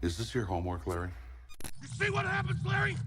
Is this your homework, Larry? You see what happens, Larry?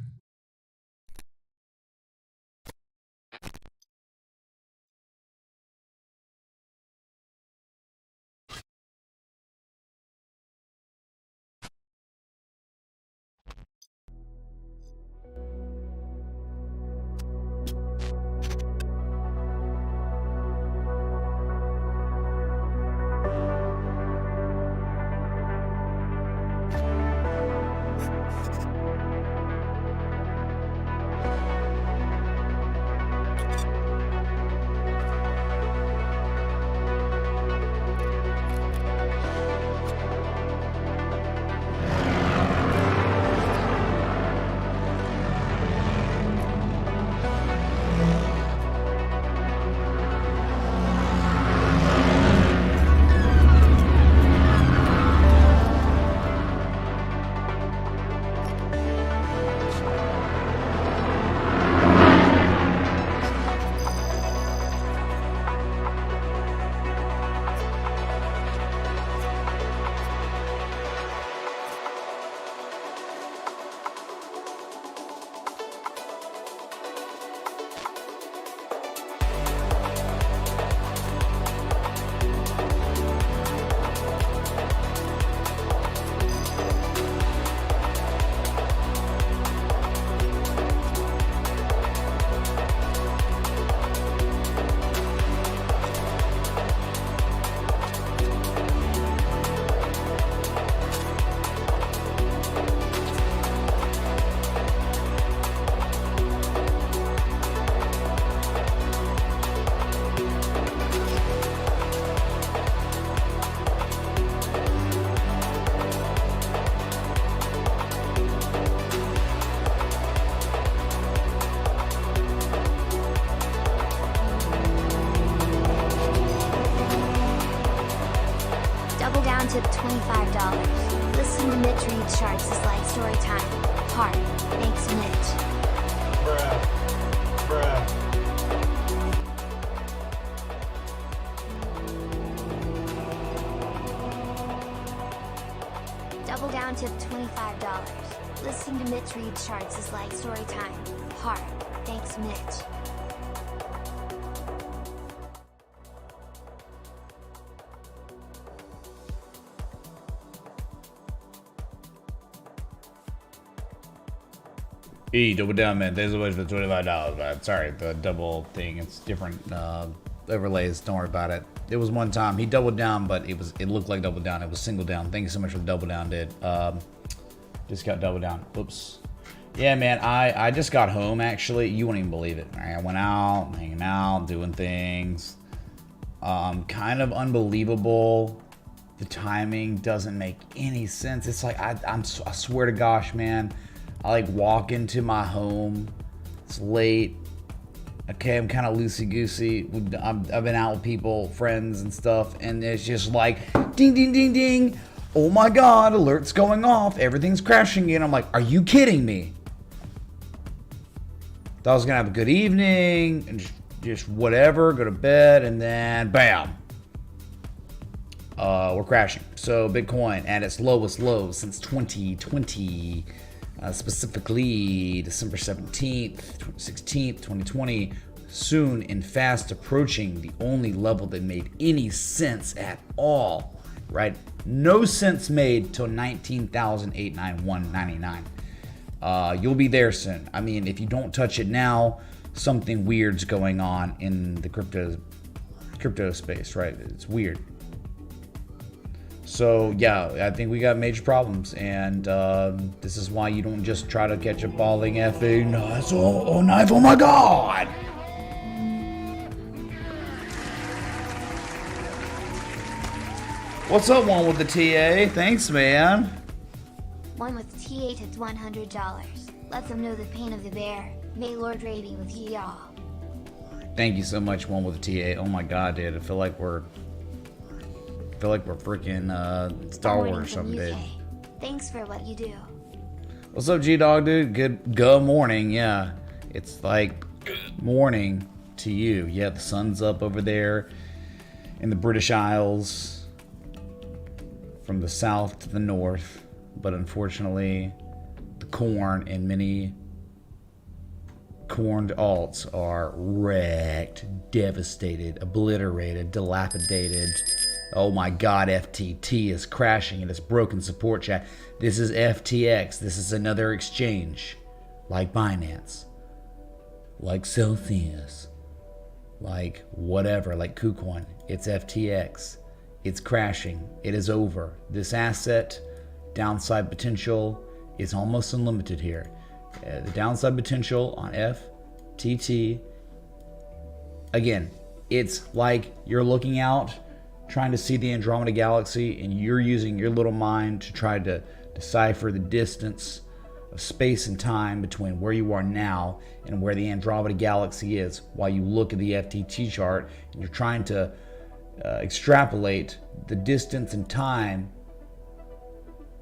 Double down tip $25. Listen to Mitch read charts is like story time. Heart. Thanks, Mitch. Bruh. Double down tip $25. Listen to Mitch read charts is like story time. Heart. Thanks, Mitch. Double down, man. Thanks so much for the $25, man. Sorry, the double thing. It's different overlays. Don't worry about it. It was one time he doubled down, but it looked like double down. It was single down. Thank you so much for the double down, dude. Just got double down. Whoops. Yeah, man. I just got home actually. You wouldn't even believe it. I went out, hanging out, doing things. Kind of unbelievable. The timing doesn't make any sense. It's like I swear to gosh, man. I like walk into my home. It's late. Okay, I'm kind of loosey-goosey. I've been out with people, friends and stuff, and it's just like ding, ding, ding, ding. Oh my God, alert's going off. Everything's crashing again. I'm like, are you kidding me? Thought I was gonna have a good evening and just whatever, go to bed, and then bam. We're crashing. So Bitcoin at its lowest low since 2020. Specifically December 17th, 16th, 2020, soon and fast approaching the only level that made any sense at all, right? No sense made till 19,891.99. You'll be there soon. I mean, if you don't touch it now, something weird's going on in the crypto space, right? It's weird. So yeah, I think we got major problems, and this is why you don't just try to catch a balling FA knife. Oh, knife! Oh my God! What's up, one with the TA? Thanks, man. One with TA to $100. Let them know the pain of the bear. May Lord Ray be with you, y'all. Thank you so much, one with the TA. Oh my God, dude! I feel like we're freaking Star Wars or something, dude. Thanks for what you do. What's up, G-Dog, dude? Good morning, yeah. It's like morning to you. Yeah, the sun's up over there in the British Isles. from the south to the north, but unfortunately the corn and many corned alts are wrecked, devastated, obliterated, dilapidated. Oh my god, FTT is crashing and it's broken support, chat. This is FTX. This is another exchange like Binance, like Celsius, like whatever, like KuCoin. It's FTX. It's crashing. It is over. This asset, downside potential is almost unlimited here. The downside potential on FTT, again, it's like you're looking out, trying to see the Andromeda Galaxy, and you're using your little mind to try to decipher the distance of space and time between where you are now and where the Andromeda Galaxy is, while you look at the FTT chart and you're trying to extrapolate the distance and time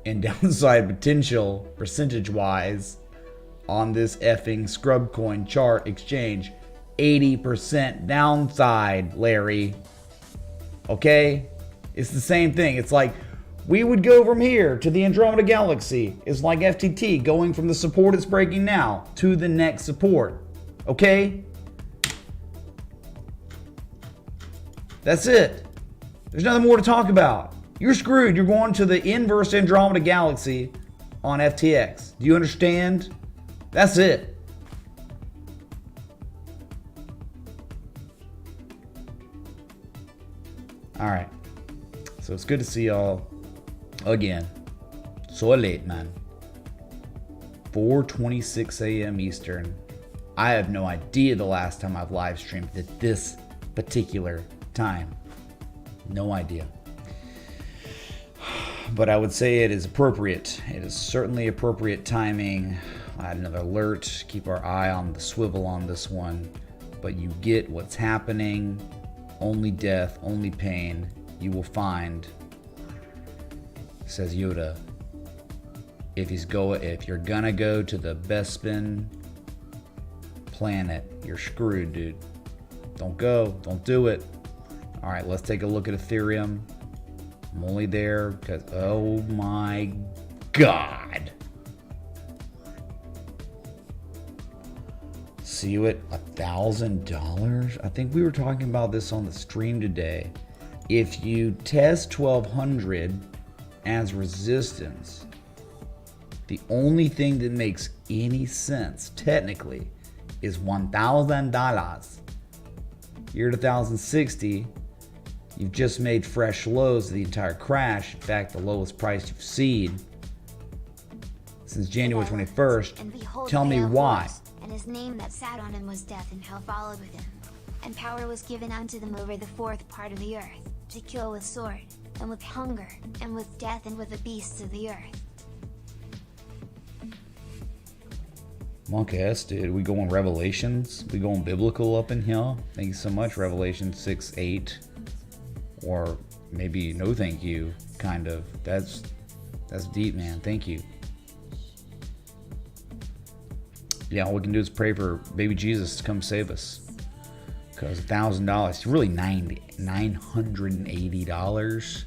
and downside potential percentage-wise on this effing scrub coin chart exchange. 80% downside, Larry. Okay? It's the same thing. It's like we would go from here to the Andromeda Galaxy. It's like FTT going from the support it's breaking now to the next support. Okay? That's it. There's nothing more to talk about. You're screwed. You're going to the inverse Andromeda Galaxy on FTX. Do you understand? That's it. All right. So it's good to see y'all again. So late, man. 4:26 a.m. Eastern. I have no idea the last time I've live streamed at this particular time. No idea. But I would say it is appropriate. It is certainly appropriate timing. I had another alert. Keep our eye on the swivel on this one. But you get what's happening. Only death, only pain. You will find, says Yoda. If you're gonna go to the best spin planet, you're screwed, dude. Don't go. Don't do it. All right, let's take a look at Ethereum. I'm only there because, oh my god. See you at $1,000? I think we were talking about this on the stream today. If you test 1200 as resistance, the only thing that makes any sense technically is $1,000. You're at 1,060. You've just made fresh lows of the entire crash. In fact, the lowest price you've seen since January 21st. Tell me why. And his name that sat on him was death, and hell followed with him. And power was given unto them over the fourth part of the earth, to kill with sword, and with hunger, and with death, and with the beasts of the earth. Monk S, dude. We going Revelations? We going biblical up in here? Thank you so much, Revelation 6:8. Or maybe no thank you, kind of. That's deep, man. Thank you. Yeah, all we can do is pray for baby Jesus to come save us. Because $1,000, really $980.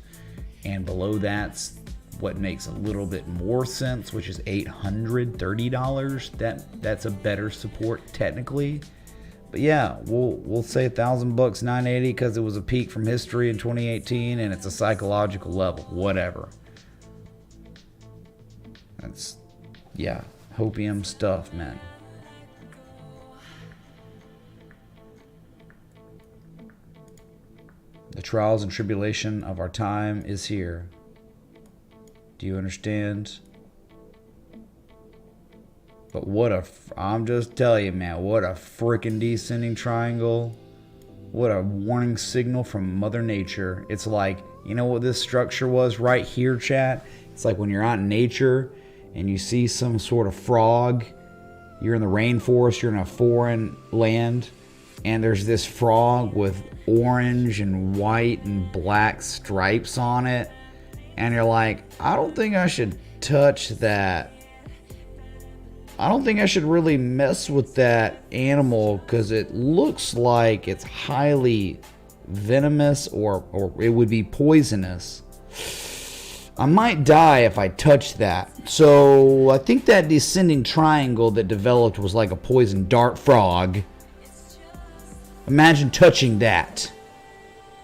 And below that's what makes a little bit more sense, which is $830. That's a better support technically. But yeah, we'll say $1,000, $980, because it was a peak from history in 2018, and it's a psychological level. Whatever. That's, yeah, hopium stuff, man. The trials and tribulation of our time is here. Do you understand? But I'm just telling you, man, what a freaking descending triangle. What a warning signal from Mother Nature. It's like, you know what this structure was right here, chat? It's like when you're out in nature and you see some sort of frog. You're in the rainforest, you're in a foreign land, and there's this frog with orange and white and black stripes on it. And you're like, I don't think I should touch that. I don't think I should really mess with that animal because it looks like it's highly venomous or it would be poisonous. I might die if I touch that. So I think that descending triangle that developed was like a poison dart frog. Imagine touching that,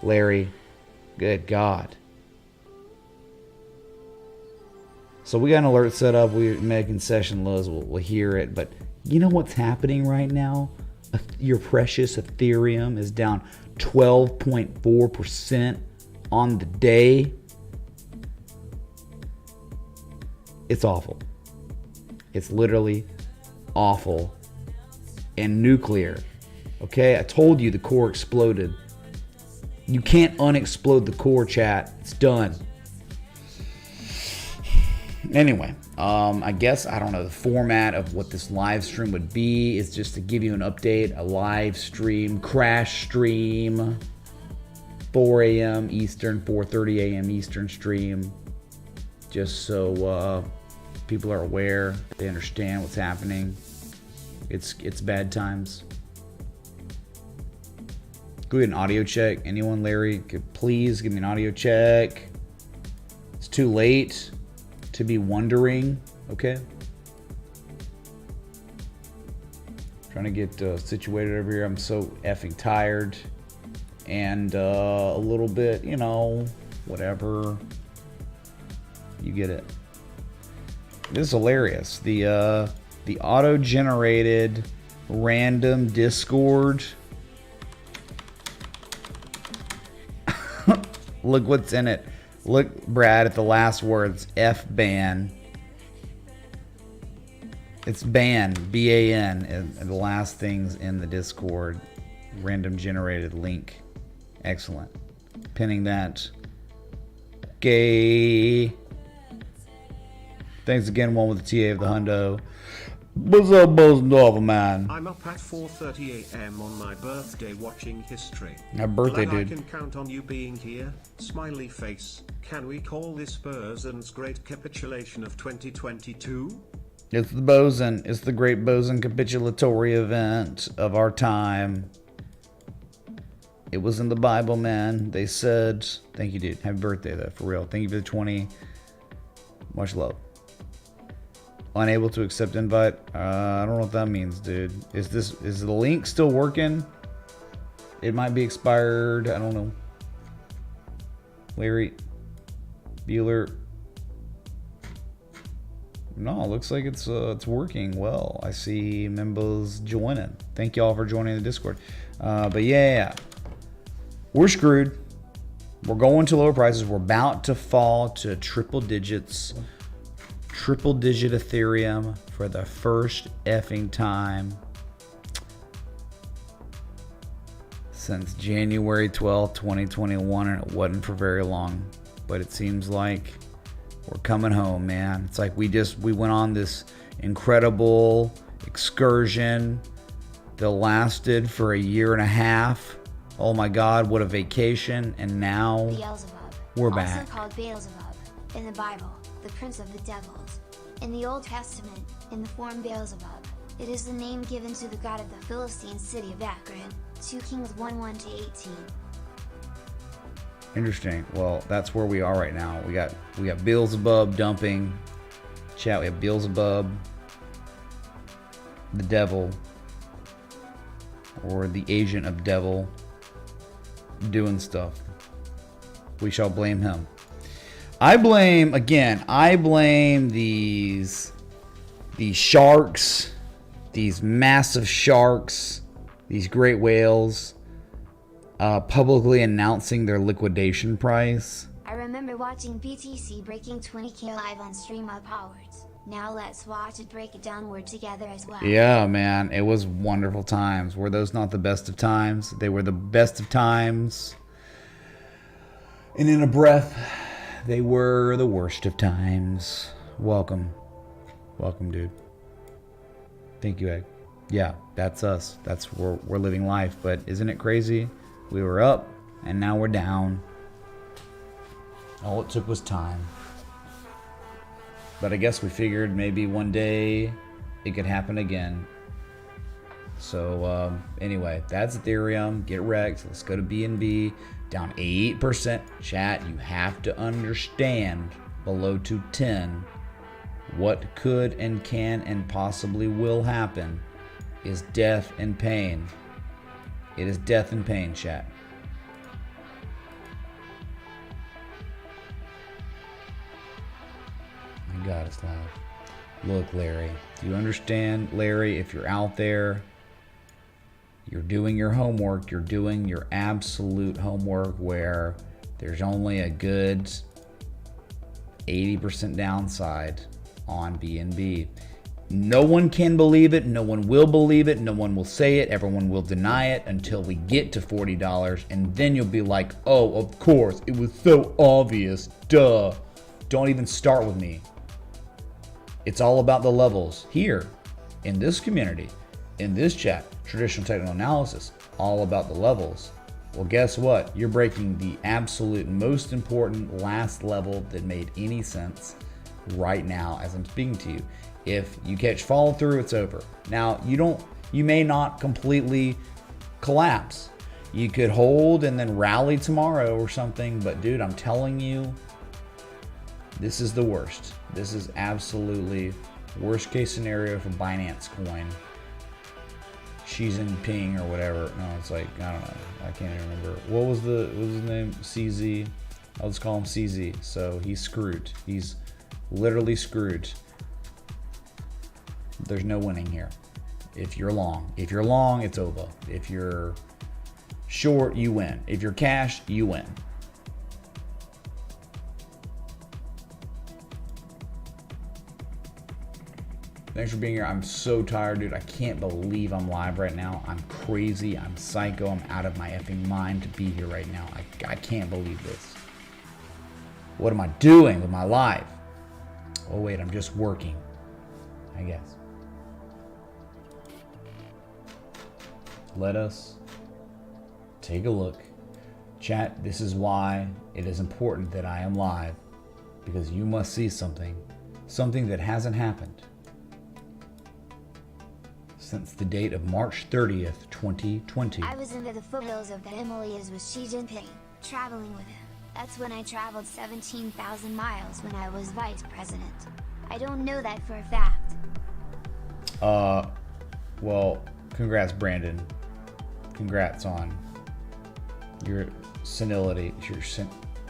Larry. Good God. So we got an alert set up. We're making session lows. We'll hear it. But you know what's happening right now? Your precious Ethereum is down 12.4% on the day. It's awful. It's literally awful and nuclear. Okay, I told you the core exploded. You can't unexplode the core, chat. It's done. Anyway, I guess, I don't know, the format of what this live stream would be is just to give you an update, a live stream, crash stream, 4 a.m. Eastern, 4:30 a.m. Eastern stream, just so people are aware, they understand what's happening. It's bad times. Go get an audio check. Anyone, Larry, could please give me an audio check. It's too late to be wondering, okay? Trying to get situated over here. I'm so effing tired and a little bit, you know, whatever. You get it. This is hilarious. The auto-generated random Discord. Look what's in it. Look, Brad, at the last words. F-ban. It's ban. B-A-N. And the last things in the Discord. Random generated link. Excellent. Pinning that. Okay. Thanks again, one with the TA of the hundo. What's up, man? I'm up at 4:30 a.m. on my birthday watching history. Happy birthday, Glad dude. I can count on you being here. Smiley face. Can we call this Bosun's great capitulation of 2022? It's the Bosun. It's the great Bosun capitulatory event of our time. It was in the Bible, man. They said, thank you, dude. Happy birthday, though, for real. Thank you for the 20. Much love. Unable to accept invite. I don't know what that means, dude. Is the link still working? It might be expired. I don't know. Larry Bueller. No, it looks like it's working well. I see members joining. Thank you all for joining the Discord. But yeah, we're screwed. We're going to lower prices. We're about to fall to triple digits. Triple digit Ethereum for the first effing time since January 12th, 2021, and it wasn't for very long. But it seems like we're coming home, man. It's like we went on this incredible excursion that lasted for a year and a half. Oh my God, what a vacation. And now Beelzebub, we're also back. called Beelzebub in the Bible, the prince of the devils. In the Old Testament, in the form Beelzebub, it is the name given to the god of the Philistine city of Akron, 2 Kings 1:1-18. Interesting. Well, that's where we are right now. We got Beelzebub dumping. Chat, we have Beelzebub, the devil, or the agent of devil, doing stuff. We shall blame him. I blame these sharks, these massive sharks, these great whales, publicly announcing their liquidation price. I remember watching BTC breaking 20k live on stream upwards. Now let's watch it break it downward together as well. Yeah, man, it was wonderful times. Were those not the best of times? They were the best of times. And in a breath, they were the worst of times. Welcome. Welcome, dude. Thank you, Egg. Yeah, that's us. That's where we're living life. But isn't it crazy? We were up, and now we're down. All it took was time. But I guess we figured maybe one day it could happen again. So anyway, that's Ethereum. Get wrecked. Let's go to BNB. Down 8%. Chat, you have to understand below 210, what could and can and possibly will happen is death and pain. It is death and pain, chat. My God, it's loud. Look, Larry, do you understand, Larry, if you're out there, you're doing your homework, you're doing your absolute homework where there's only a good 80% downside on BNB. No one can believe it, no one will believe it, no one will say it, everyone will deny it until we get to $40, and then you'll be like, oh, of course, it was so obvious, duh. Don't even start with me. It's all about the levels here in this community, in this chat, traditional technical analysis, all about the levels. Well, guess what? You're breaking the absolute most important last level that made any sense right now as I'm speaking to you. If you catch follow through, it's over. Now, you may not completely collapse. You could hold and then rally tomorrow or something, but dude, I'm telling you, this is the worst. This is absolutely worst case scenario for Binance Coin. Xi Jinping or whatever. No, it's like, I don't know. I can't even remember. What was his name? CZ. I'll just call him CZ. So he's screwed. He's literally screwed. There's no winning here. If you're long. If you're long, it's over. If you're short, you win. If you're cash, you win. Thanks for being here. I'm so tired, dude. I can't believe I'm live right now. I'm crazy. I'm psycho. I'm out of my effing mind to be here right now. I can't believe this. What am I doing with my life? Oh, wait. I'm just working, I guess. Let us take a look. Chat, this is why it is important that I am live. Because you must see something. Something that hasn't happened since the date of March 30th, 2020. I was in the foothills of the Himalayas with Xi Jinping, traveling with him. That's when I traveled 17,000 miles when I was vice president. I don't know that for a fact. Well, congrats, Brandon. Congrats on your senility, your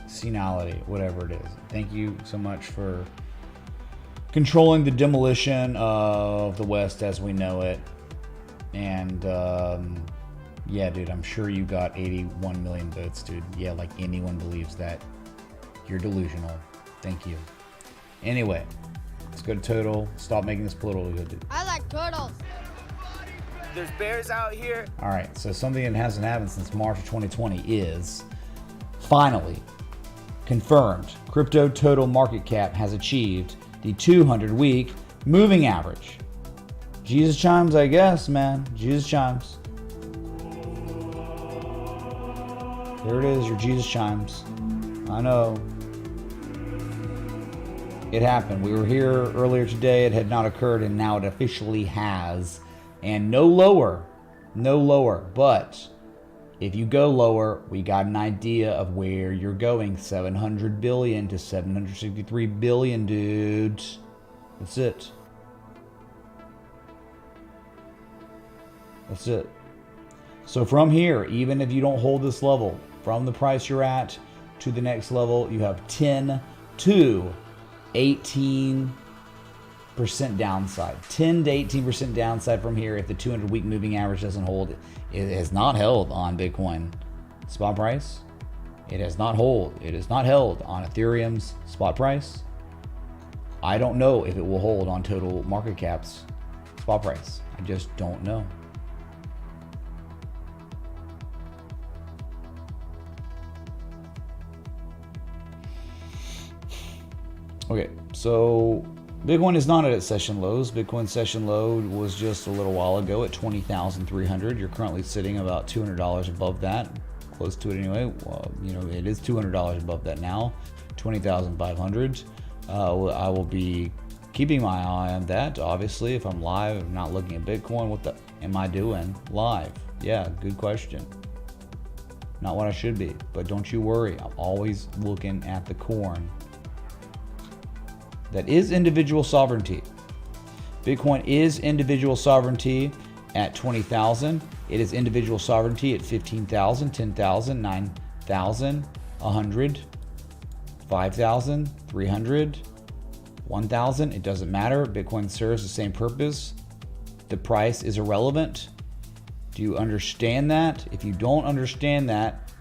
senility, whatever it is. Thank you so much for controlling the demolition of the West as we know it. And yeah, dude, I'm sure you got 81 million votes, dude. Yeah, like anyone believes that. You're delusional. Thank you. Anyway, let's go to total. Stop making this political, dude. I like turtles. There's bears out here. All right, so something that hasn't happened since March of 2020 is finally confirmed. Crypto total market cap has achieved the 200-week moving average. Jesus chimes, I guess, man. Jesus chimes. There it is, your Jesus chimes. I know. It happened. We were here earlier today. It had not occurred, and now it officially has. And no lower. No lower. But if you go lower, we got an idea of where you're going. 700 billion to 763 billion, dudes. That's it. That's it. So from here, even if you don't hold this level, from the price you're at to the next level, you have 10 to 18% downside. 10 to 18% downside from here if the 200-week moving average doesn't hold. It has not held on Bitcoin spot price. It has not held. It is not held on Ethereum's spot price. I don't know if it will hold on total market cap's spot price. I just don't know. Okay, so Bitcoin is not at its session lows. Bitcoin session low was just a little while ago at 20,300. You're currently sitting about $200 above that, close to it anyway. Well, you know, it is $200 above that now, 20,500. I will be keeping my eye on that. Obviously, if I'm live, I'm not looking at Bitcoin. What the am I doing live? Yeah, good question. Not what I should be, but don't you worry. I'm always looking at the corn. That is individual sovereignty. Bitcoin is individual sovereignty at 20,000. It is individual sovereignty at 15,000, 10,000, 9,000, 100, 5,000, 300, 1,000. It doesn't matter. Bitcoin serves the same purpose. The price is irrelevant. Do you understand that? If you don't understand that,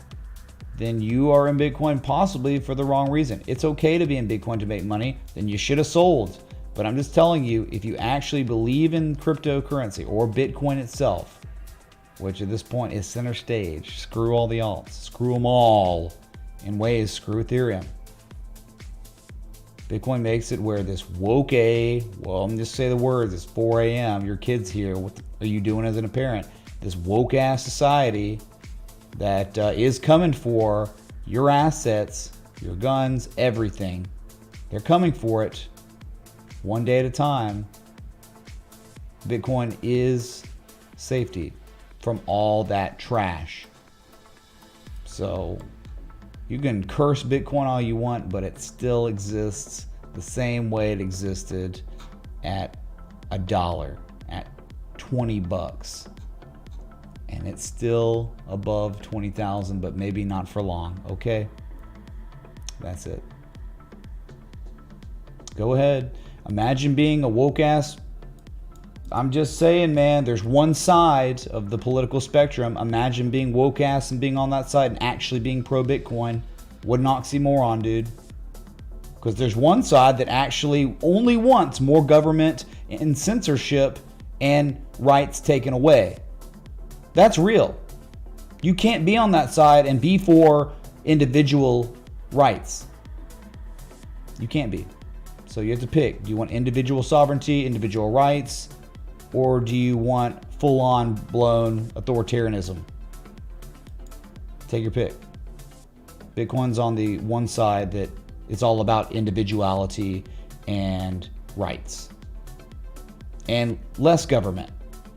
then you are in Bitcoin possibly for the wrong reason. It's okay to be in Bitcoin to make money. Then you should have sold. But I'm just telling you, if you actually believe in cryptocurrency or Bitcoin itself, which at this point is center stage, screw all the alts, screw them all in ways, screw Ethereum. Bitcoin makes it where this woke well, I'm just say the words, it's 4 a.m., your kid's here, what are you doing as a parent? This woke ass society that is coming for your assets, your guns, everything. They're coming for it. One day at a time. Bitcoin is safety from all that trash. So you can curse Bitcoin all you want, but it still exists the same way it existed at $1, at 20 bucks. And it's still above 20,000, but maybe not for long. Okay? That's it. Go ahead. Imagine being a woke ass. I'm just saying, man, there's one side of the political spectrum. Imagine being woke ass and being on that side and actually being pro Bitcoin. What an oxymoron, dude. Because there's one side that actually only wants more government and censorship and rights taken away. That's real. You can't be on that side and be for individual rights. You can't be. So you have to pick. Do you want individual sovereignty, individual rights, or do you want full-on blown authoritarianism? Take your pick. Bitcoin's on the one side that it's all about individuality and rights. And less government.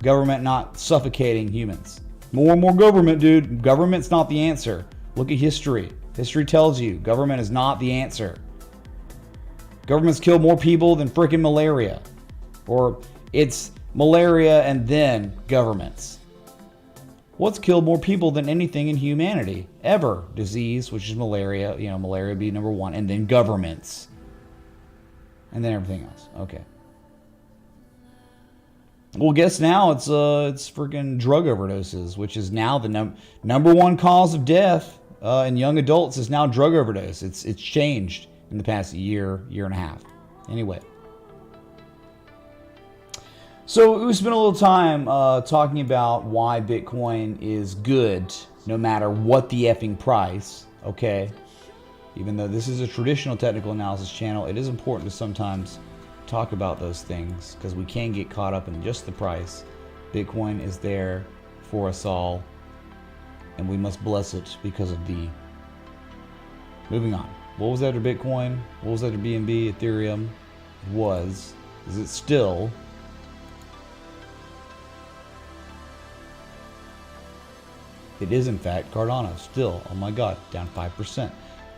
Government not suffocating humans. More and more government, dude. Government's not the answer. Look at history. History tells you government is not the answer. Governments kill more people than freaking malaria. Or it's malaria and then governments. What's killed more people than anything in humanity? Ever. Disease, which is malaria. You know, malaria would be number one. And then governments. And then everything else. Okay. Well, guess now it's freaking drug overdoses, which is now the number one cause of death in young adults is now drug overdose. It's changed in the past year and a half. Anyway. So we spent a little time talking about why Bitcoin is good no matter what the effing price, okay? Even though this is a traditional technical analysis channel, it is important to sometimes talk about those things because we can get caught up in just the price. Bitcoin is there for us all, and we must bless it because of the... Moving on. What was after Bitcoin? What was after BNB? Ethereum? Is it still... It is, in fact, Cardano. Still, oh my god, down 5%.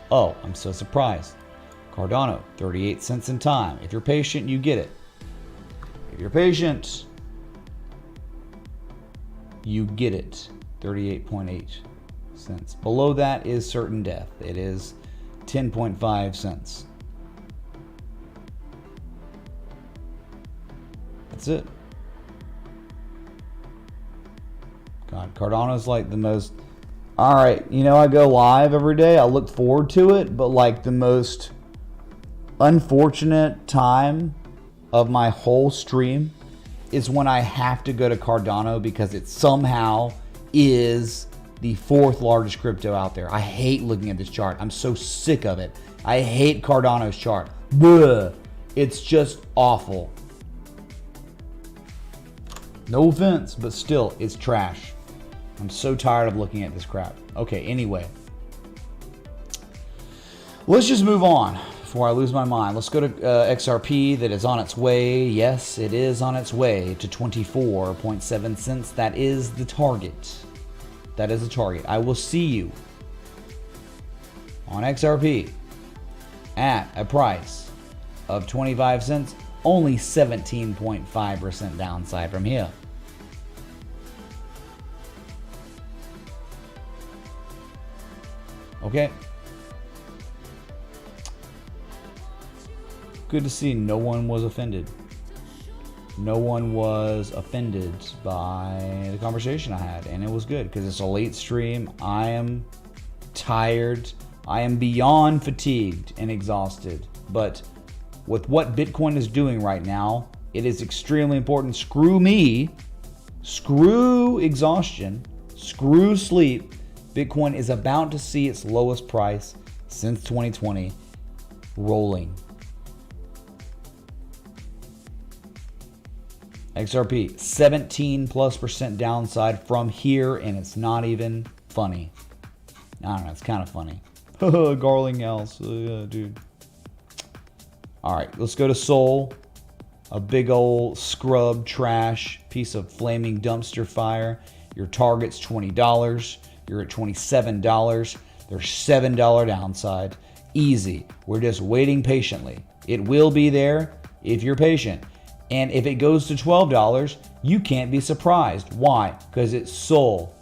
Oh, I'm so surprised. Cardano, 38 cents in time. If you're patient, you get it. If you're patient, you get it. 38.8 cents. Below that is certain death. It is 10.5 cents. That's it. God, Cardano's like the most... Alright, you know, I go live every day. I look forward to it, but like the most unfortunate time of my whole stream is when I have to go to Cardano because it somehow is the fourth largest crypto out there. I hate looking at this chart. I'm so sick of it. I hate Cardano's chart. Bleh. It's just awful. No offense, but still, it's trash. I'm so tired of looking at this crap. Okay, anyway. Let's just move on before I lose my mind. Let's go to XRP that is on its way. Yes, it is on its way to 24.7 cents. That is the target. That is the target. I will see you on XRP at a price of 25 cents, only 17.5% downside from here. Okay. Good to see no one was offended. No one was offended by the conversation I had, and it was good because it's a late stream. I am tired. I am beyond fatigued and exhausted. But with what Bitcoin is doing right now, it is extremely important. Screw me. Screw exhaustion. Screw sleep. Bitcoin is about to see its lowest price since 2020 rolling. XRP, 17+% downside from here, and it's not even funny. I don't know, it's kind of funny. Garling House, dude. All right, let's go to Sol. A big old scrub trash piece of flaming dumpster fire. Your target's $20. You're at $27. There's $7 downside. Easy. We're just waiting patiently. It will be there if you're patient. And if it goes to $12, you can't be surprised. Why? Because it's Sol.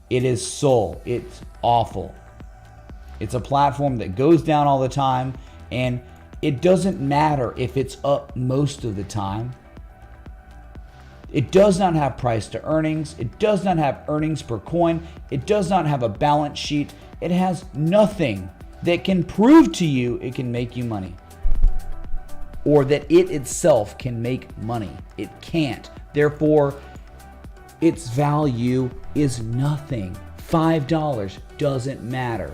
It is Sol. It's awful. It's a platform that goes down all the time, and it doesn't matter if it's up most of the time. It does not have price to earnings. It does not have earnings per coin. It does not have a balance sheet. It has nothing that can prove to you it can make you money, or that it itself can make money. It can't. Therefore, its value is nothing. $5 doesn't matter.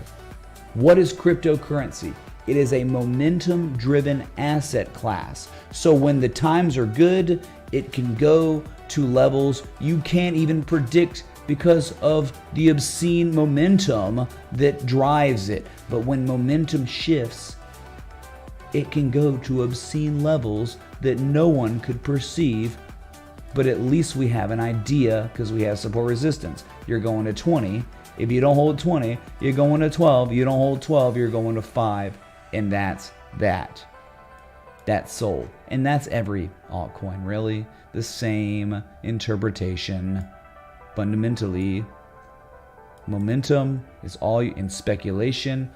What is cryptocurrency? It is a momentum-driven asset class. So when the times are good, it can go to levels you can't even predict because of the obscene momentum that drives it. But when momentum shifts, it can go to obscene levels that no one could perceive, but at least we have an idea because we have support resistance. You're going to 20. If you don't hold 20, you're going to 12. You don't hold 12, you're going to 5. And that's that. That's Sol. And that's every altcoin, really. The same interpretation. Fundamentally, momentum is all you, in speculation,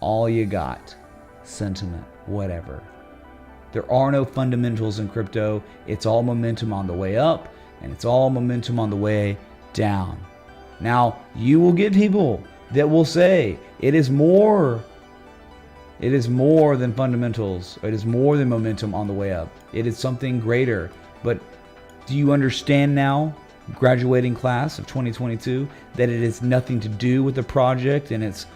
all you got. Sentiment, whatever. There are no fundamentals in crypto. It's all momentum on the way up, and it's all momentum on the way down. Now, you will get people that will say it is more than fundamentals. It is more than momentum on the way up. It is something greater. But do you understand now, graduating class of 2022, that it has nothing to do with the project and it's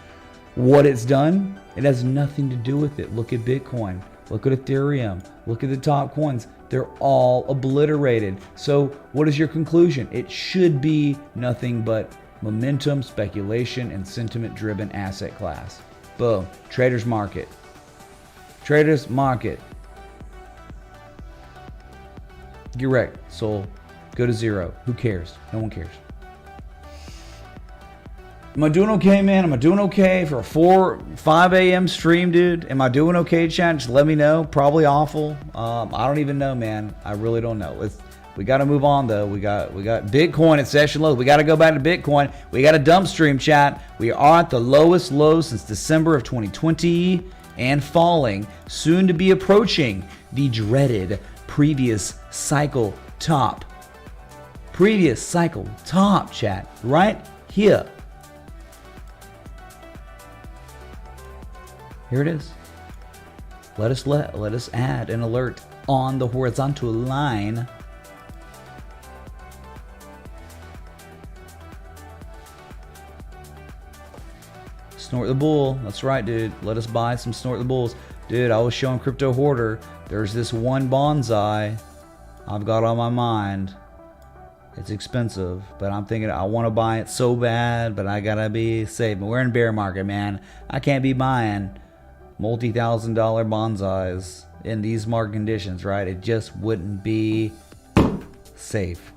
what it's done? It has nothing to do with it. Look at Bitcoin. Look at Ethereum. Look at the top coins. They're all obliterated. So what is your conclusion? It should be nothing but momentum, speculation, and sentiment-driven asset class. Boom. Traders market. Traders market. Get wrecked. Sol. Go to zero. Who cares? No one cares. Am I doing okay, man? Am I doing okay for a 5 a.m. stream, dude? Am I doing okay, chat? Just let me know. Probably awful. I don't even know, man. I really don't know. We got to move on, though. We got Bitcoin at session low. We got to go back to Bitcoin. We got a dump stream, chat. We are at the lowest low since December of 2020 and falling. Soon to be approaching the dreaded previous cycle top. Previous cycle top, chat. Right here. Here it is. Let us add an alert on the horizontal line. Snort the bull. That's right, dude. Let us buy some snort the bulls. Dude, I was showing Crypto Hoarder. There's this one bonsai I've got on my mind. It's expensive, but I'm thinking I want to buy it so bad, but I gotta be safe. We're in bear market, man. I can't be buying multi-$1,000 bonsais in these market conditions, right? It just wouldn't be safe.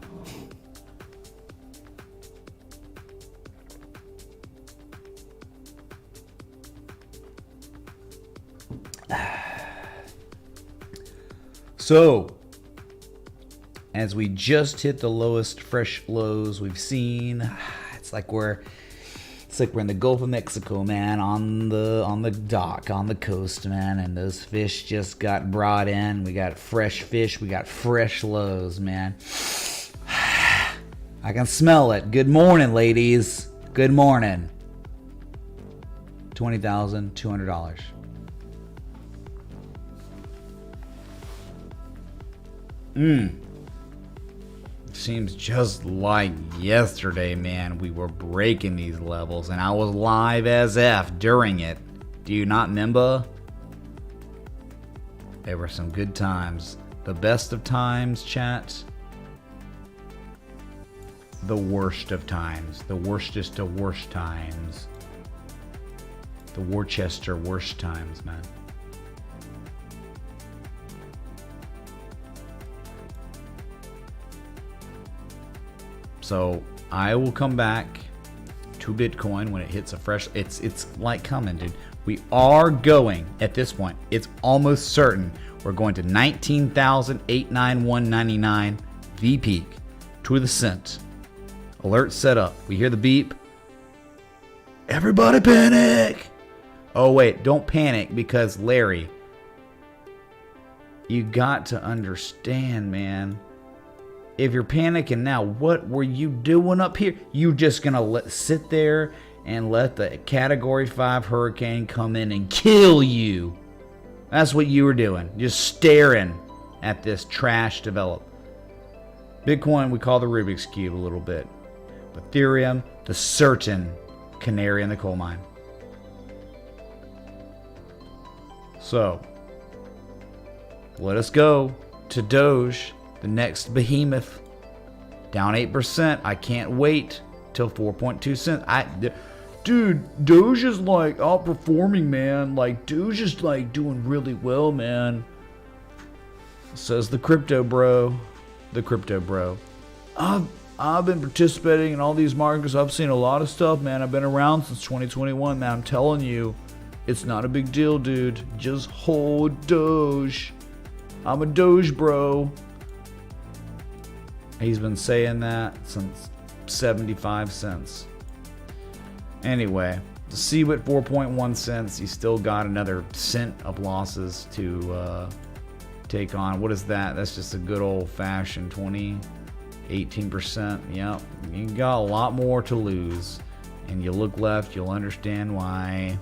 So, as we just hit the lowest fresh lows we've seen, it's like we're in the Gulf of Mexico, man, on the dock, on the coast, man, and those fish just got brought in. We got fresh fish, we got fresh lows, man. I can smell it. Good morning, ladies. Good morning. $20,200. Seems just like yesterday, man. We were breaking these levels, and I was live as F during it. Do you not remember? There were some good times. The best of times, chat. The worst of times. The worstest of worst times. The Worcester worst times, man. So I will come back to Bitcoin when it hits a fresh. It's like coming, dude. We are going at this point. It's almost certain we're going to 19,891.99 V peak to the cent. Alert set up. We hear the beep. Everybody panic! Oh wait, don't panic because Larry. You got to understand, man. If you're panicking now, what were you doing up here? You just gonna sit there and let the Category 5 hurricane come in and kill you. That's what you were doing. Just staring at this trash develop. Bitcoin, we call the Rubik's Cube a little bit. Ethereum, the certain canary in the coal mine. So, let us go to Doge. The next behemoth, down 8%. I can't wait till 4.2 cents. Dude, Doge is like outperforming, man. Like Doge is like doing really well, man. Says the crypto bro. The crypto bro. I've been participating in all these markets. I've seen a lot of stuff, man. I've been around since 2021, man. I'm telling you, it's not a big deal, dude. Just hold Doge. I'm a Doge bro. He's been saying that since 75 cents. Anyway, the CWIT 4.1 cents. You still got another cent of losses to take on. What is that? That's just a good old fashioned 18%. Yep. You got a lot more to lose. And you look left, you'll understand why.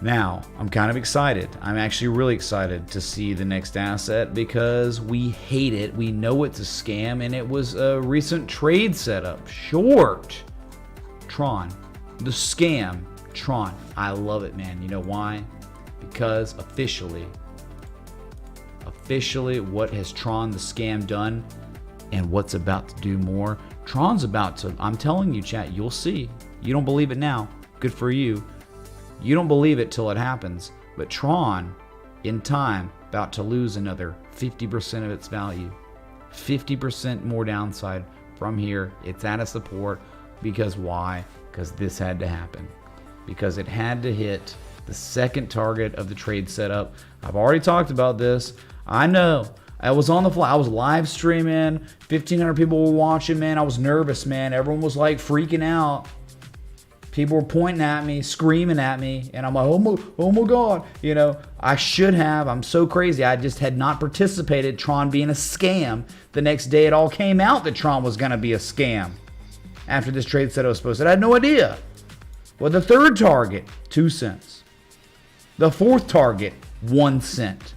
Now, I'm kind of excited. I'm actually really excited to see the next asset because we hate it. We know it's a scam, and it was a recent trade setup. Short. Tron. The scam. Tron. I love it, man. You know why? Because officially, what has Tron the scam done and what's about to do more? Tron's about to, I'm telling you, chat, you'll see. You don't believe it now. Good for you. You don't believe it till it happens, but Tron, in time, about to lose another 50% of its value. 50% more downside from here. It's at a support. Because why? Because this had to happen. Because it had to hit the second target of the trade setup. I've already talked about this. I know. I was on the fly. I was live streaming. 1,500 people were watching, man. I was nervous, man. Everyone was like freaking out. People were pointing at me, screaming at me, and I'm like, oh my God. You know, I should have. I'm so crazy. I just had not participated, Tron being a scam. The next day, it all came out that Tron was going to be a scam. After this trade setup was posted, I had no idea. Well, the third target, 2 cents. The fourth target, 1 cent.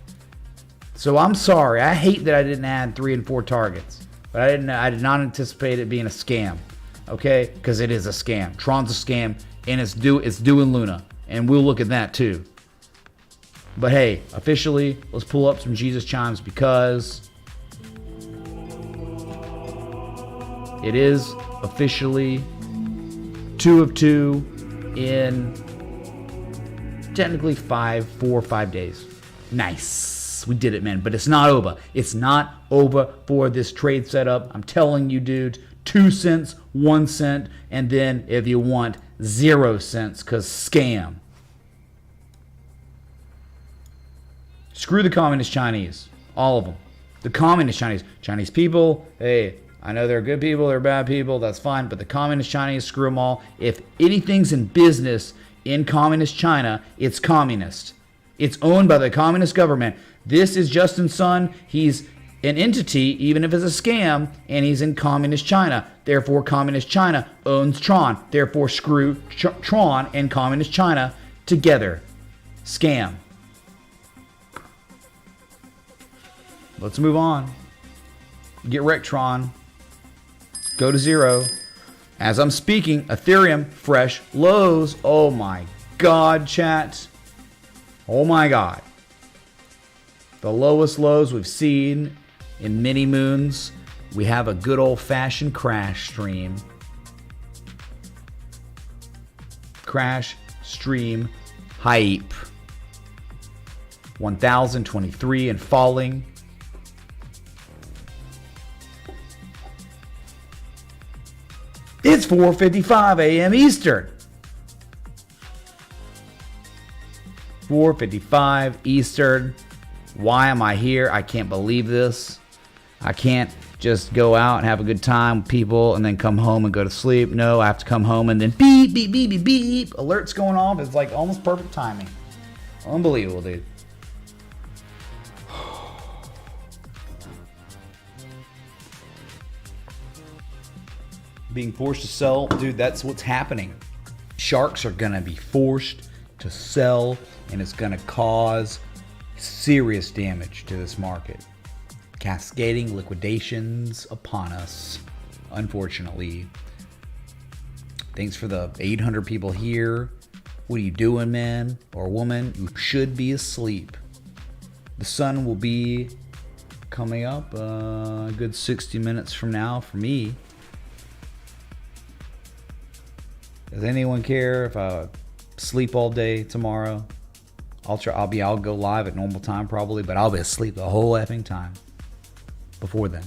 So I'm sorry. I hate that I didn't add 3 and 4 targets. But I did not anticipate it being a scam. Okay, because it is a scam. Tron's a scam, and it's due in Luna, and we'll look at that too. But hey, officially, let's pull up some Jesus chimes because it is officially 2 of 2 in technically 4 or 5 days. Nice. We did it, man. But it's not over. It's not over for this trade setup. I'm telling you, dude. 2 cents, 1 cent, and then if you want 0 cents, because scam. Screw the communist Chinese. All of them. The communist Chinese people, hey, I know they're good people, they're bad people, that's fine, but the communist Chinese, screw them all. If anything's in business in communist China, it's communist. It's owned by the communist government. This is Justin's son. He's an entity, even if it's a scam, and he's in communist China. Therefore, communist China owns Tron. Therefore, screw Tron and communist China together. Scam. Let's move on. Get wrecked, Tron. Go to zero. As I'm speaking, Ethereum, fresh lows. Oh my God, chat. Oh my God. The lowest lows we've seen in many moons. We have a good old-fashioned crash stream. Crash stream hype. 1023 and falling. It's 4:55 a.m. Eastern. 4:55 Eastern. Why am I here? I can't believe this. I can't just go out and have a good time with people and then come home and go to sleep. No, I have to come home and then beep, beep, beep, beep, beep. Alerts going off. It's like almost perfect timing. Unbelievable, dude. Being forced to sell, dude, that's what's happening. Sharks are gonna be forced to sell, and it's gonna cause serious damage to this market. Cascading liquidations upon us, unfortunately. Thanks for the 800 people here. What are you doing, man or woman? You should be asleep. The sun will be coming up a good 60 minutes from now for me. Does anyone care if I sleep all day tomorrow? I'll go live at normal time probably, but I'll be asleep the whole effing time before then.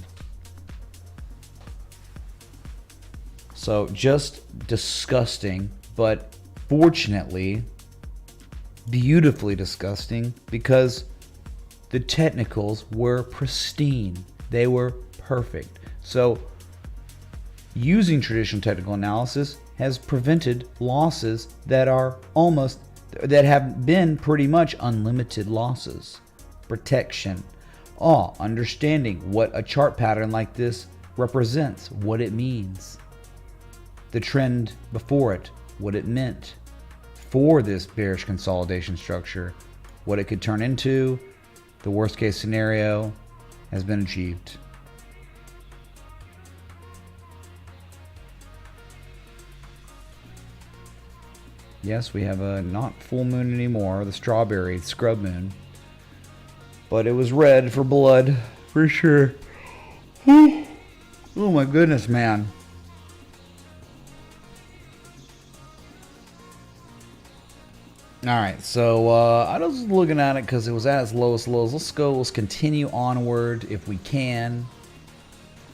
So just disgusting, but fortunately beautifully disgusting because the technicals were pristine. They were perfect. So using traditional technical analysis has prevented losses that have been pretty much unlimited losses. Protection. Understanding what a chart pattern like this represents, what it means. The trend before it, what it meant for this bearish consolidation structure, what it could turn into. The worst case scenario has been achieved. Yes, we have a not full moon anymore, the strawberry scrub moon. But it was red for blood, for sure. Oh my goodness, man. Alright, so I was looking at it because it was at its lowest lows. Let's continue onward if we can.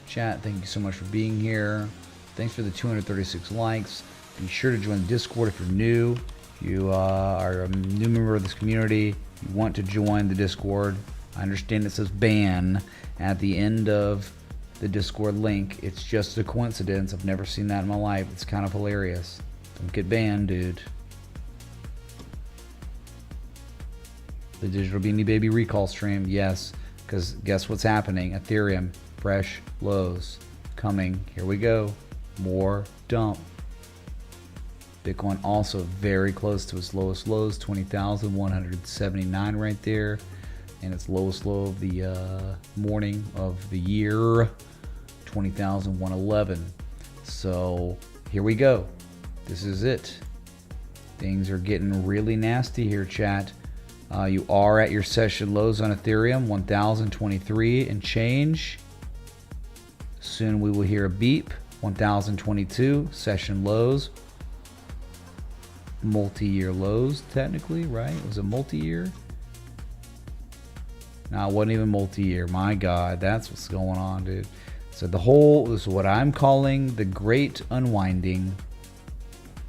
Chat, thank you so much for being here. Thanks for the 236 likes. Be sure to join the Discord if you're new. If you are a new member of this community, you want to join the Discord. I understand it says ban at the end of the Discord link. It's just a coincidence. I've never seen that in my life. It's kind of hilarious. Don't get banned, dude. The Digital Beanie Baby recall stream, yes. Because guess what's happening? Ethereum, fresh lows coming. Here we go. More dump. Bitcoin also very close to its lowest lows, 20,179 right there, and its lowest low of the morning of the year, 20,111. So here we go. This is it. Things are getting really nasty here, chat. You are at your session lows on Ethereum, 1,023 and change. Soon we will hear a beep. 1,022 session lows. Multi-year lows, technically, right? Was it multi-year? No, it wasn't even multi-year. My God, that's what's going on, dude. So this is what I'm calling the Great Unwinding.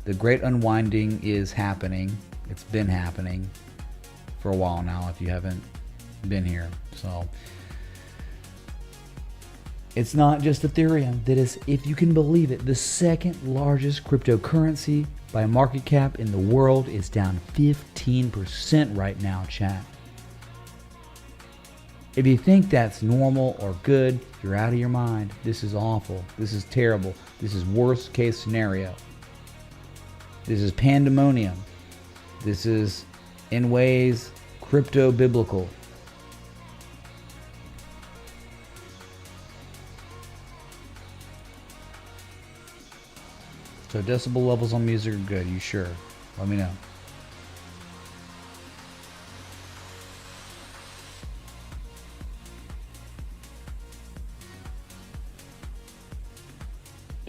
The Great Unwinding is happening. It's been happening for a while now, if you haven't been here. So it's not just Ethereum that is, if you can believe it, the second largest cryptocurrency by market cap in the world is down 15% right now, chat. If you think that's normal or good, you're out of your mind. This is awful. This is terrible. This is worst case scenario. This is pandemonium. This is, in ways, crypto-biblical. So decibel levels on music are good. You sure? Let me know.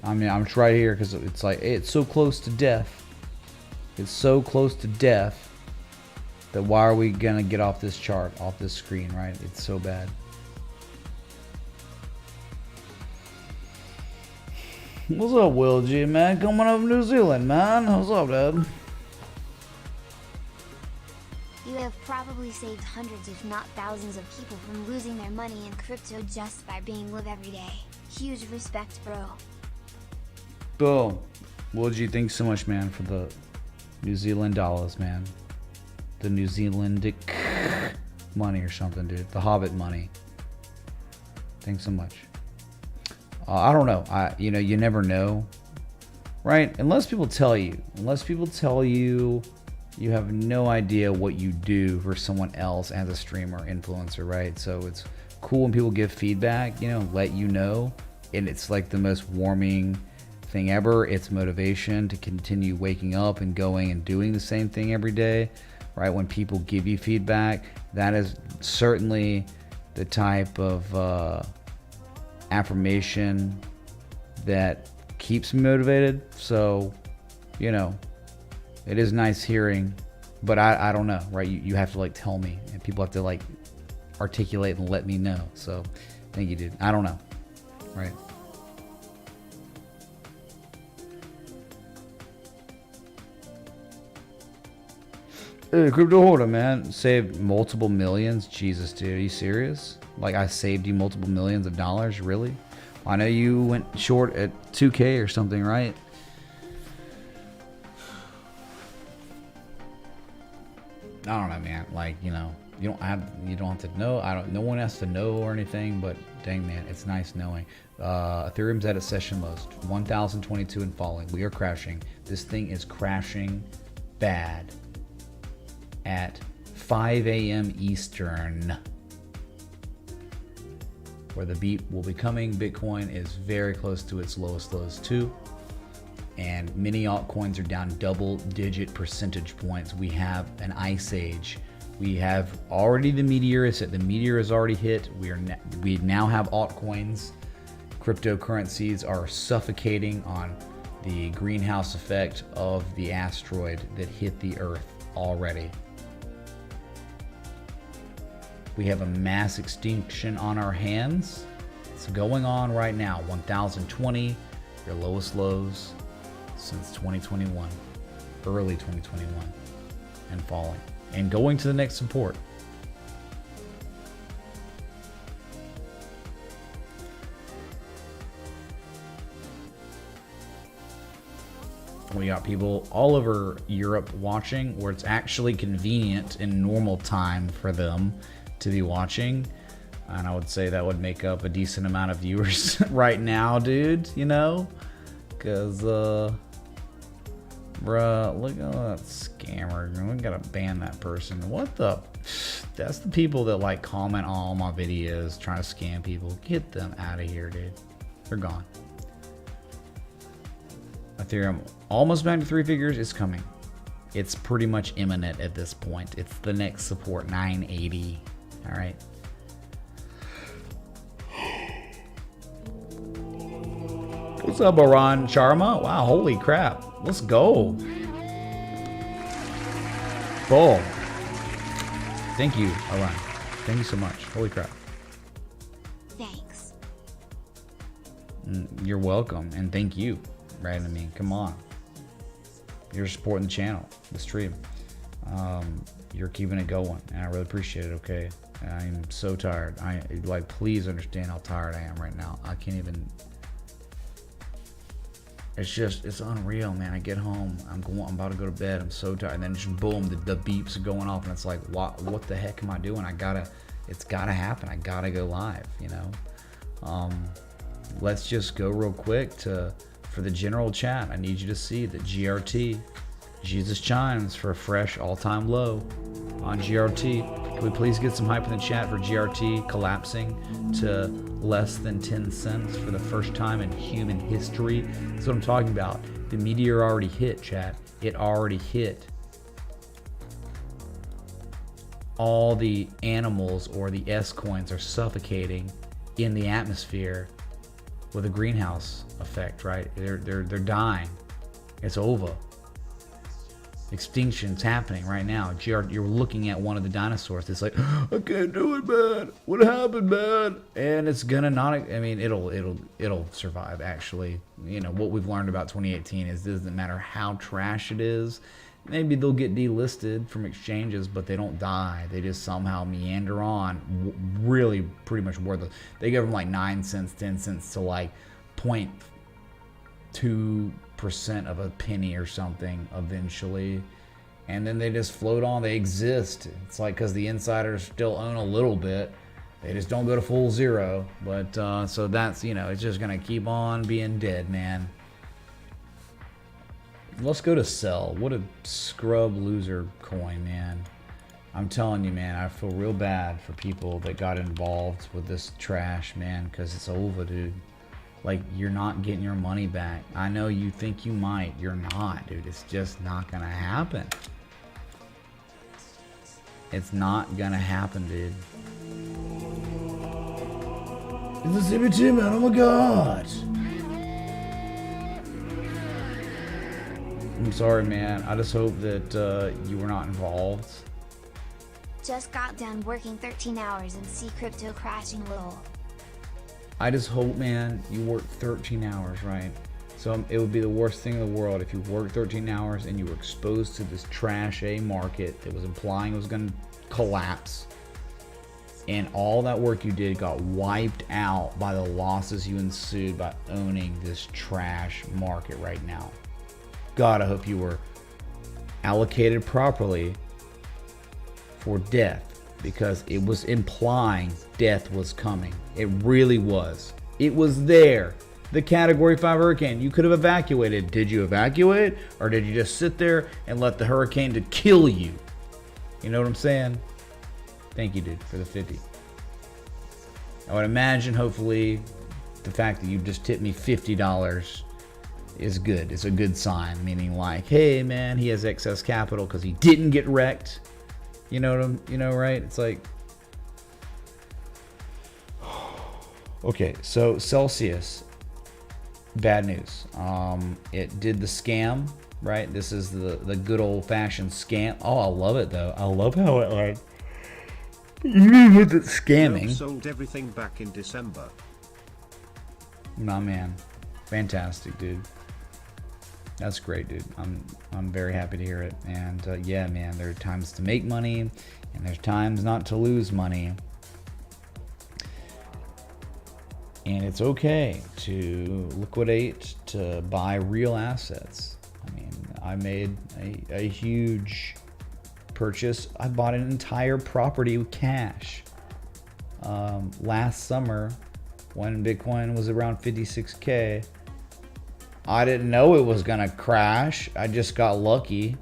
I mean, I'm just right here because it's like, it's so close to death. It's so close to death that why are we gonna get off this chart, off this screen, right? It's so bad. What's up, Will G, man? Coming up from New Zealand, man. What's up, Dad? You have probably saved hundreds if not thousands of people from losing their money in crypto just by being live every day. Huge respect, bro. Boom. Will G, thanks so much, man, for the New Zealand dollars, man. The New Zealand money or something, dude. The Hobbit money. Thanks so much. I don't know. You know, you never know, right? Unless people tell you. Unless people tell you, you have no idea what you do for someone else as a streamer, influencer, right? So it's cool when people give feedback, you know, let you know, and it's like the most warming thing ever. It's motivation to continue waking up and going and doing the same thing every day, right? When people give you feedback, that is certainly the type of affirmation that keeps me motivated. So, you know, it is nice hearing, but I don't know, right? You have to like tell me, and people have to like articulate and let me know. So thank you, dude. I don't know, right? Hey, crypto holder, man, saved multiple millions. Jesus, dude, are you serious? Like, I saved you multiple millions of dollars, really? I know you went short at 2K or something, right? I don't know, man. Like, you know, you don't have to know. No one has to know or anything, but dang, man, it's nice knowing. Ethereum's at its session lowest, 1,022 and falling. We are crashing. This thing is crashing bad at 5 a.m. Eastern, where the beat will be coming. Bitcoin is very close to its lowest lows too, and many altcoins are down double-digit percentage points. We have an ice age. We have already the meteor is hit. The meteor is already hit. We now have altcoins. Cryptocurrencies are suffocating on the greenhouse effect of the asteroid that hit the Earth already. We have a mass extinction on our hands. It's going on right now. 1,020, your lowest lows since 2021, early 2021, and falling and going to the next support. We got people all over Europe watching, where it's actually convenient in normal time for them to be watching, and I would say that would make up a decent amount of viewers right now, dude, you know, because bruh, look at that scammer. We gotta ban that person. What the, that's the people that like comment on all my videos trying to scam people. Get them out of here, dude. They're gone. Ethereum almost back to 3 figures. Is coming. It's pretty much imminent at this point. It's the next support, 980. All right. What's up, Aran Sharma? Wow, holy crap. Let's go. Boom. Thank you, Aran. Thank you so much. Holy crap. Thanks. You're welcome, and thank you. Right? I mean, come on. You're supporting the channel, the stream. You're keeping it going, and I really appreciate it, okay? I'm so tired. Like, please understand how tired I am right now. I can't even. It's unreal, man. I get home, I'm about to go to bed. I'm so tired, and then just boom, the beeps are going off, and it's like, what the heck am I doing? It's gotta happen. I gotta go live, you know. Let's just go real quick for the general chat. I need you to see that GRT, Jesus chimes for a fresh all-time low on GRT. Can we please get some hype in the chat for GRT collapsing to less than 10 cents for the first time in human history? That's what I'm talking about. The meteor already hit, chat. It already hit. All the animals, or the S coins, are suffocating in the atmosphere with a greenhouse effect, right? They're dying. It's over. Extinction's happening right now. You're looking at one of the dinosaurs. It's like, I can't do it, man. What happened, man? And it's gonna not. I mean, it'll survive. Actually, you know what we've learned about 2018 is it doesn't matter how trash it is. Maybe they'll get delisted from exchanges, but they don't die. They just somehow meander on. Really, pretty much worthless. They go from like 9 cents, 10 cents to like 0.2% of a penny or something eventually, and then they just float on. They exist. It's like because the insiders still own a little bit, they just don't go to full zero. But so that's, you know, it's just gonna keep on being dead, man. Let's go to sell. What a scrub loser coin, man. I'm telling you, man, I feel real bad for people that got involved with this trash, man, because it's over, dude. Like, you're not getting your money back. I know you think you might. You're not, dude. It's just not gonna happen. It's not gonna happen, dude. It's a CBT, man. Oh my god. I'm sorry, man. I just hope that you were not involved. Just got done working 13 hours and see crypto crashing lol. I just hope, man, you work 13 hours, right? So it would be the worst thing in the world if you worked 13 hours and you were exposed to this trash A market that was implying it was going to collapse. And all that work you did got wiped out by the losses you ensued by owning this trash market right now. God, I hope you were allocated properly for death, because it was implying death was coming. It really was. It was there. The Category 5 hurricane. You could have evacuated. Did you evacuate? Or did you just sit there and let the hurricane to kill you? You know what I'm saying? Thank you, dude, for the 50. I would imagine, hopefully, the fact that you just tipped me $50 is good. It's a good sign, meaning like, hey, man, he has excess capital because he didn't get wrecked. You know what I'm, right? It's like, okay, so Celsius, bad news. It did the scam, right? This is the good old-fashioned scam. Oh, I love it though. I love how it like with it scamming. Sold everything back in December. Nah, man, fantastic, dude. That's great, dude. I'm very happy to hear it. And yeah, man, there are times to make money, and there's times not to lose money. And it's okay to liquidate, to buy real assets. I mean, I made a huge purchase. I bought an entire property with cash last summer when Bitcoin was around 56K. I didn't know it was gonna crash. I just got lucky.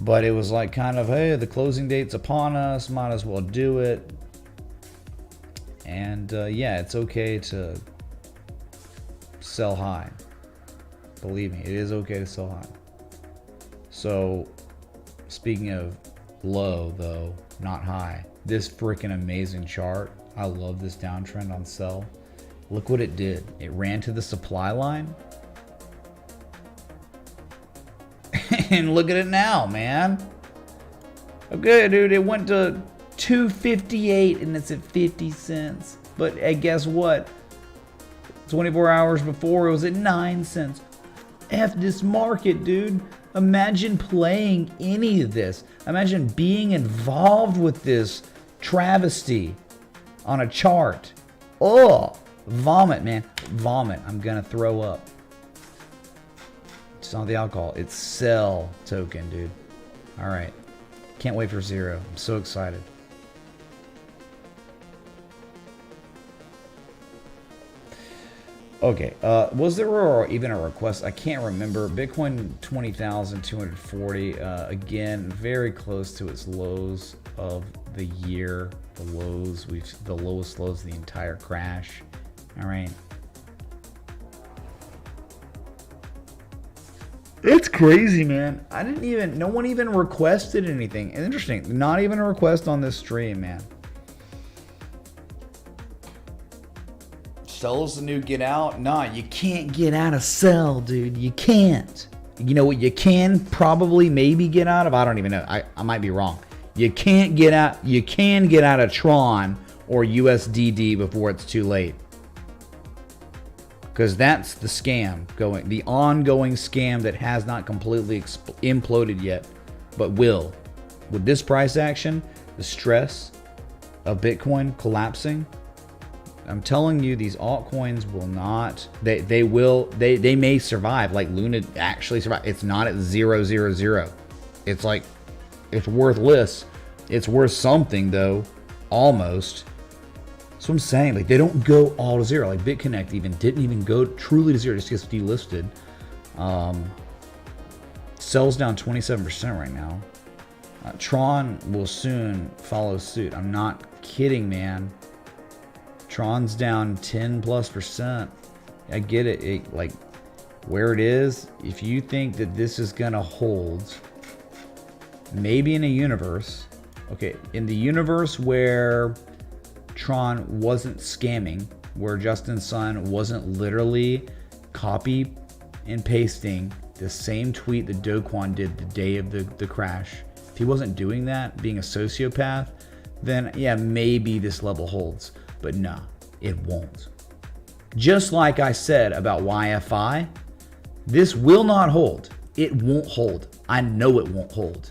But it was like kind of, hey, the closing date's upon us, might as well do it. And yeah, it's okay to sell high. Believe me, it is okay to sell high. So, speaking of low though, not high, this freaking amazing chart. I love this downtrend on sell. Look what it did. It ran to the supply line. And look at it now, man. Okay, dude, it went to 258 and it's at 50 cents. But hey, guess what? 24 hours before it was at 9 cents. F this market, dude. Imagine playing any of this. Imagine being involved with this travesty on a chart. Oh, vomit, man. Vomit. I'm gonna throw up. It's not the alcohol. It's sell token, dude. All right. Can't wait for zero. I'm so excited. Okay, was there even a request? I can't remember. Bitcoin 20,240. Again, very close to its lows of the year. The lowest lows of the entire crash. All right. It's crazy, man. No one even requested anything. Interesting. Not even a request on this stream, man. Sell's the new get out. Nah, you can't get out of sell, dude. You can't. You know what you can probably maybe get out of? I don't even know. I might be wrong. You can't get out. You can get out of Tron or USDD before it's too late. Because that's the scam going. The ongoing scam that has not completely imploded yet, but will. With this price action, the stress of Bitcoin collapsing, I'm telling you, these altcoins will not. They may survive. Like Luna actually survived. It's not at 0.00. It's like, it's worthless. It's worth something though, almost. That's what I'm saying. Like they don't go all to zero. Like BitConnect didn't even go truly to zero. Just gets delisted. Sells down 27% right now. Tron will soon follow suit. I'm not kidding, man. Tron's down 10+%. I get it. Like where it is, if you think that this is gonna hold, maybe in a universe, okay, in the universe where Tron wasn't scamming, where Justin Sun wasn't literally copy and pasting the same tweet that Do Kwon did the day of the crash, if he wasn't doing that, being a sociopath, then yeah, maybe this level holds. But no, it won't. Just like I said about YFI, this will not hold. It won't hold. I know it won't hold.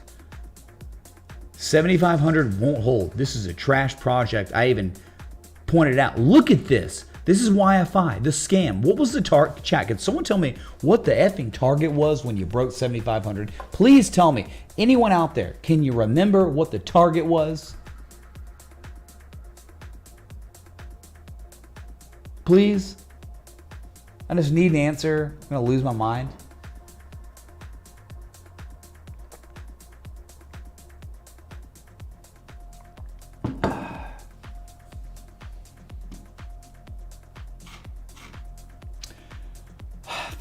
7,500 won't hold. This is a trash project. I even pointed out. Look at this. This is YFI, the scam. What was the target? Chat, can someone tell me what the effing target was when you broke 7,500? Please tell me. Anyone out there, can you remember what the target was? Please? I just need an answer. I'm going to lose my mind.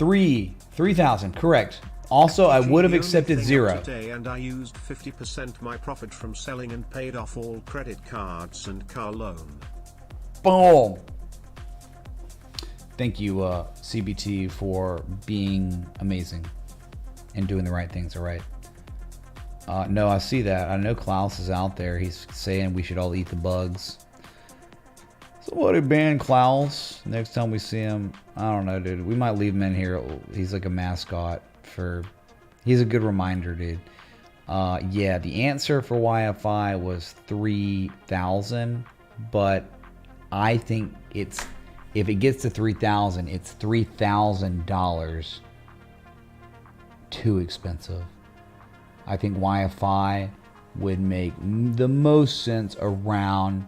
$3,000, correct. Also, I would have accepted zero. Today and I used 50% my profit from selling and paid off all credit cards and car loan. Boom. Thank you, CBT, for being amazing and doing the right things. All right. No, I see that. I know Klaus is out there. He's saying we should all eat the bugs. Somebody ban Klaus next time we see him. I don't know, dude. We might leave him in here. He's like a mascot for. He's a good reminder, dude. Yeah, the answer for YFI was 3,000, but I think it's. If it gets to 3,000, it's $3,000 too expensive. I think YFI would make the most sense around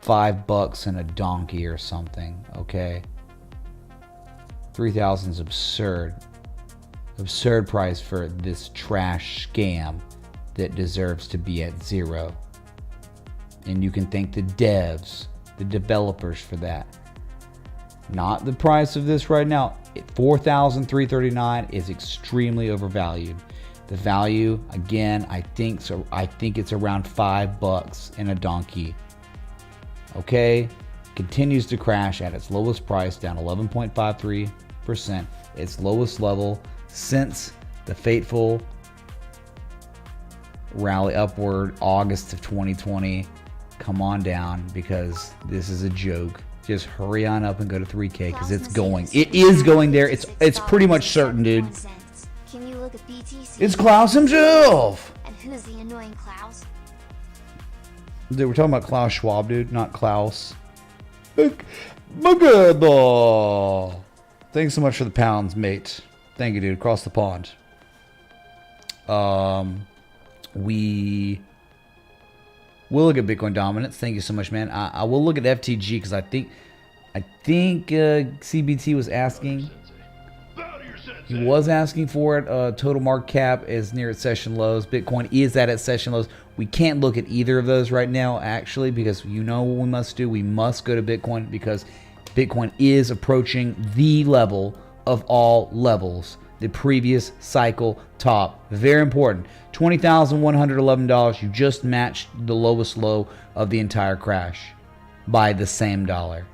$5 and a donkey or something. Okay, 3,000 is absurd. Absurd price for this trash scam that deserves to be at zero. And you can thank the devs, the developers for that. Not the price of this right now. $4,339 is extremely overvalued. The value, again, I think it's around $5 and a donkey. Okay, continues to crash at its lowest price, down 11.53%, its lowest level since the fateful rally upward August of 2020. Come on down, because this is a joke. Just hurry on up and go to 3K because it's Klaus going. Messina It is going there. It's pretty much certain, dude. Can you look at BTC? It's Klaus himself. And who's the annoying Klaus? Dude, we're talking about Klaus Schwab, dude, not Klaus. Magada. Thanks so much for the pounds, mate. Thank you, dude. Across the pond. We will look at Bitcoin dominance. Thank you so much, man. I will look at FTG because I think CBT was asking. He was asking for it. Total market cap is near its session lows. Bitcoin is at its session lows. We can't look at either of those right now, actually, because you know what we must do. We must go to Bitcoin because Bitcoin is approaching the level of all levels. The previous cycle top. Very important. $20,111. You just matched the lowest low of the entire crash by the same dollar.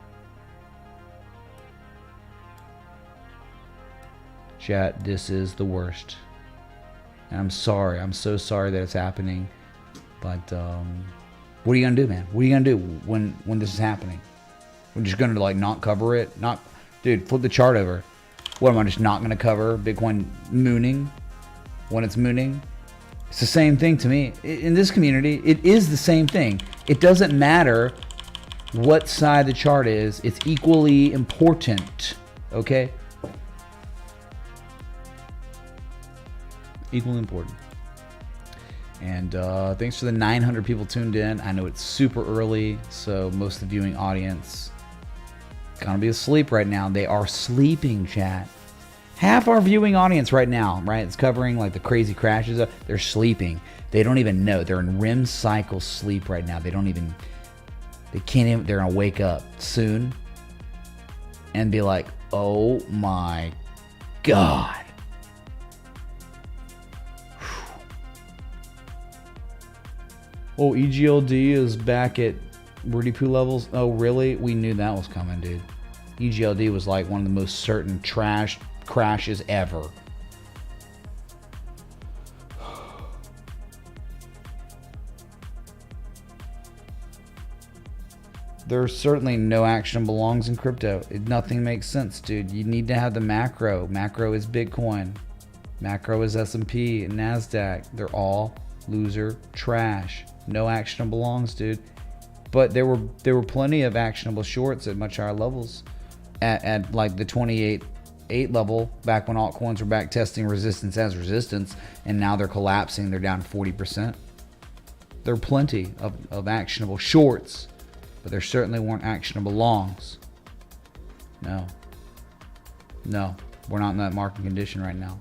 Chat, this is the worst. And I'm sorry. I'm so sorry that it's happening. But what are you gonna do, man? What are you gonna do when this is happening? We're just gonna like not cover it? Dude, flip the chart over. What, am I just not gonna cover Bitcoin mooning when it's mooning? It's the same thing to me. In this community, it is the same thing. It doesn't matter what side the chart is. It's equally important. Okay? Equally important. And thanks for the 900 people tuned in. I know it's super early, so most of the viewing audience gonna be asleep right now. They are sleeping, chat. Half our viewing audience right now, right? It's covering like the crazy crashes. They're sleeping. They don't even know. They're in REM cycle sleep right now. They can't even, they're gonna wake up soon and be like, oh my God. Oh, EGLD is back at Rudy Poo levels. Oh, really? We knew that was coming, dude. EGLD was like one of the most certain trash crashes ever. There's certainly no action belongs in crypto. Nothing makes sense, dude. You need to have the macro. Macro is Bitcoin. Macro is S&P and NASDAQ. They're all loser trash. No action belongs, dude. But there were plenty of actionable shorts at much higher levels, at like the 28.8 level back when altcoins were back testing resistance as resistance, and now they're collapsing. They're down 40%. There are plenty of actionable shorts, but there certainly weren't actionable longs. No, we're not in that market condition right now.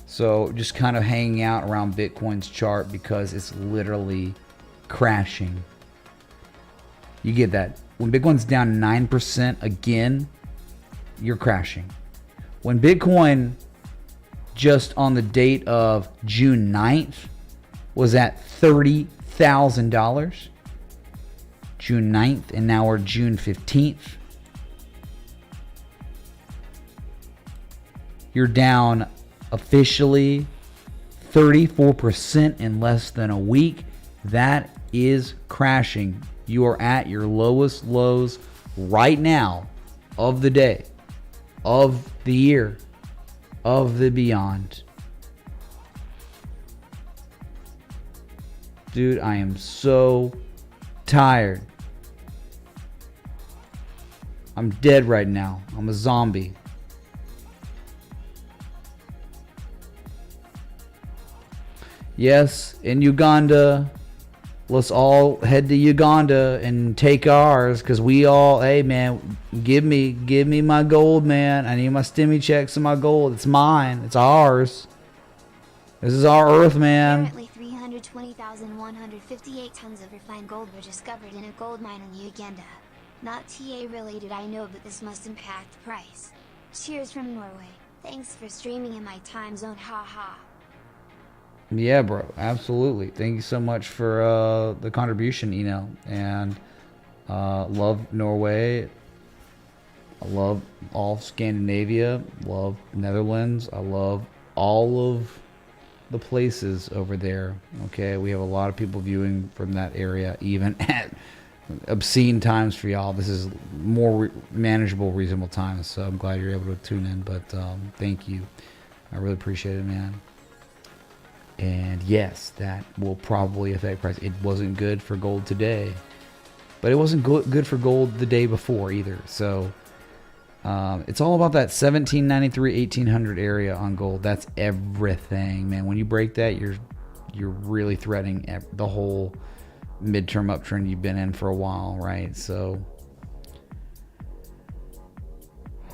So just kind of hanging out around Bitcoin's chart because it's literally crashing. You get that. When Bitcoin's down 9% again, you're crashing. When Bitcoin just on the date of June 9th was at $30,000, June 9th, and now we're June 15th, you're down officially 34% in less than a week. That is crashing. You are at your lowest lows right now of the day, of the year, of the beyond. Dude, I am so tired. I'm dead right now. I'm a zombie. Yes, in Uganda, let's all head to Uganda and take ours, because we all, hey man, give me my gold, man. I need my stimmy checks and my gold. It's mine. It's ours. This is our earth, man. Apparently 320,158 tons of refined gold were discovered in a gold mine in Uganda. Not TA related, I know, but this must impact the price. Cheers from Norway. Thanks for streaming in my time zone, haha. Yeah, bro, absolutely. Thank you so much for the contribution, and love Norway. I love all Scandinavia, love Netherlands. I love all of the places over there. Okay, we have a lot of people viewing from that area, even at obscene times for y'all. This is more manageable, reasonable times, so I'm glad you're able to tune in. But thank you, I really appreciate it, man. And yes, that will probably affect price. It wasn't good for gold today, but it wasn't good for gold the day before either. So it's all about that 1793 1800 area on gold. That's everything, man. When you break that, you're really threatening the whole midterm uptrend you've been in for a while, right? So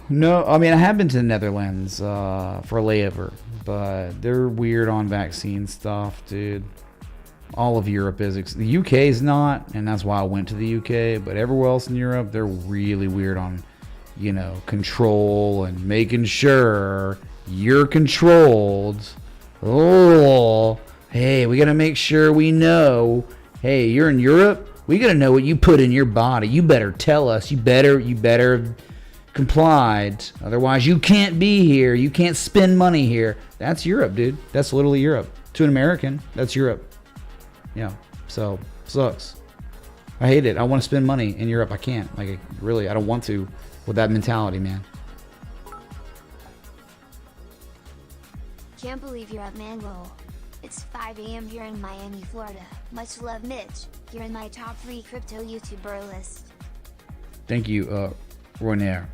no, I mean, I have been to the Netherlands for a layover, but they're weird on vaccine stuff, dude. All of Europe is. The UK is not, and that's why I went to the UK. But everywhere else in Europe, they're really weird on, you know, control and making sure you're controlled. Oh, hey, we gotta make sure we know. Hey, you're in Europe. We gotta know what you put in your body. You better tell us. You better complied. Otherwise, you can't be here. You can't spend money here. That's Europe, dude. That's literally Europe. To an American, that's Europe. Yeah. So sucks. I hate it. I want to spend money in Europe. I can't. Like, really, I don't want to with that mentality, man. Can't believe you're at Mango. It's 5 a.m. here in Miami, Florida. Much love, Mitch. You're in my top 3 crypto YouTuber list. Thank you, Ronaire.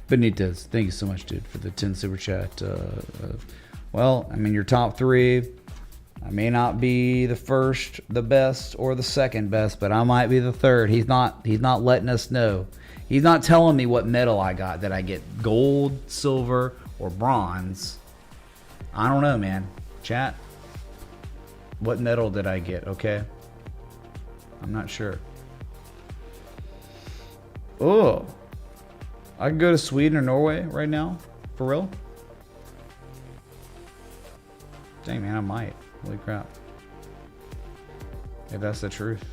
Benitez, thank you so much, dude, for the 10 super chat. Well, I mean, your top 3. I may not be the first, the best, or the second best, but I might be the third. He's not letting us know. He's not telling me what medal I got. That I get gold, silver, or bronze. I don't know, man. Chat. What medal did I get? Okay. I'm not sure. Oh. I could go to Sweden or Norway right now. For real? Dang, man, I might. Holy crap. If that's the truth.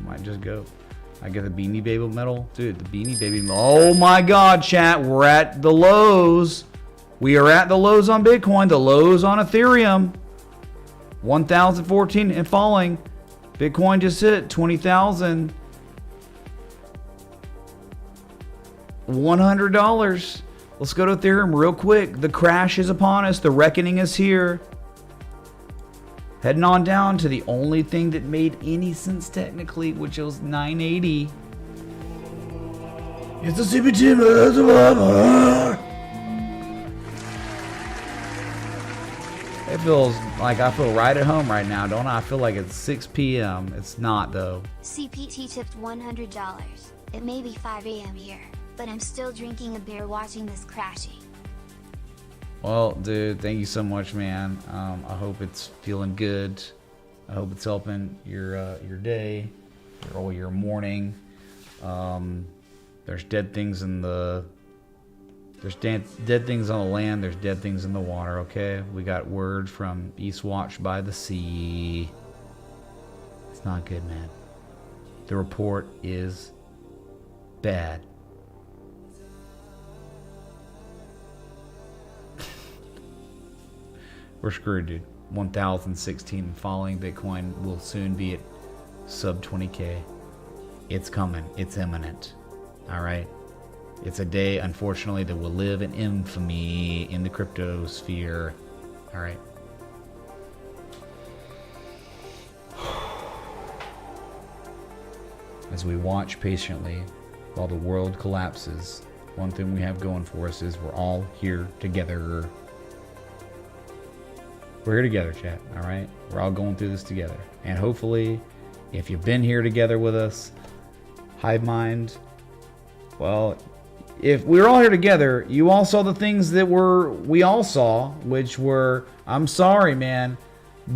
I might just go. I get the Beanie Baby medal. Dude, the Beanie Baby medal. Oh my god, chat. We're at the lows. We are at the lows on Bitcoin. The lows on Ethereum. 1,014 and falling. Bitcoin just hit 20,000. $100. Let's go to Ethereum real quick. The crash is upon us. The reckoning is here. Heading on down to the only thing that made any sense technically, which was 980. It's the CBT. It feels like I feel right at home right now, don't I? I feel like it's 6 p.m. It's not, though. CPT tipped $100. It may be 5 a.m. here, but I'm still drinking a beer watching this crashing. Well, dude, thank you so much, man. I hope it's feeling good. I hope it's helping your day, or your morning. There's dead things in the. There's dead things on the land. There's dead things in the water. Okay, we got word from Eastwatch by the Sea. It's not good, man. The report is bad. We're screwed, dude. 1,016 falling. Bitcoin will soon be at sub 20K. It's coming. It's imminent. All right. It's a day, unfortunately, that will live in infamy in the crypto sphere. All right. As we watch patiently while the world collapses, one thing we have going for us is we're all here together. We're here together, chat, all right? We're all going through this together. And hopefully, if you've been here together with us, Hive Mind, well, if we're all here together, you all saw the things that we all saw, which were, I'm sorry, man,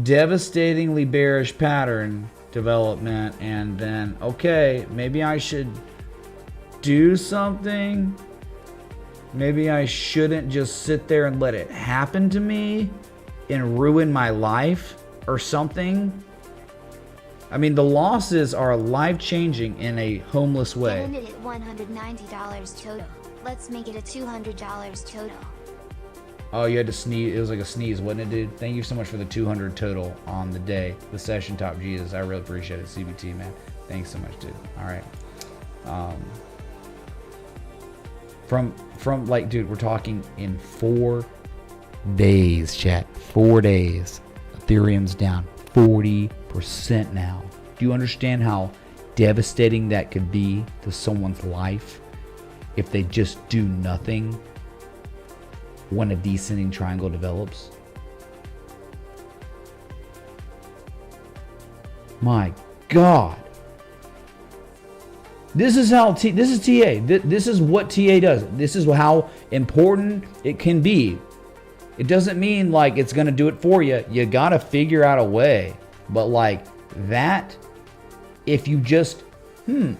devastatingly bearish pattern development, and then, okay, maybe I should do something. Maybe I shouldn't just sit there and let it happen to me and ruin my life or something. I mean, the losses are life-changing in a homeless way. Giving it at $190 total. Let's make it a $200 total. Oh, you had to sneeze. It was like a sneeze, wasn't it, dude? Thank you so much for the 200 total on the day. The session top Jesus. I really appreciate it, CBT, man. Thanks so much, dude. All right. From like, dude, we're talking in 4 days, chat. 4 days. Ethereum's down 40% now. Do you understand how devastating that could be to someone's life if they just do nothing when a descending triangle develops? My God. This is how this is TA. This is what TA does. This is how important it can be. It doesn't mean like it's going to do it for you. You got to figure out a way. But like that, if you just,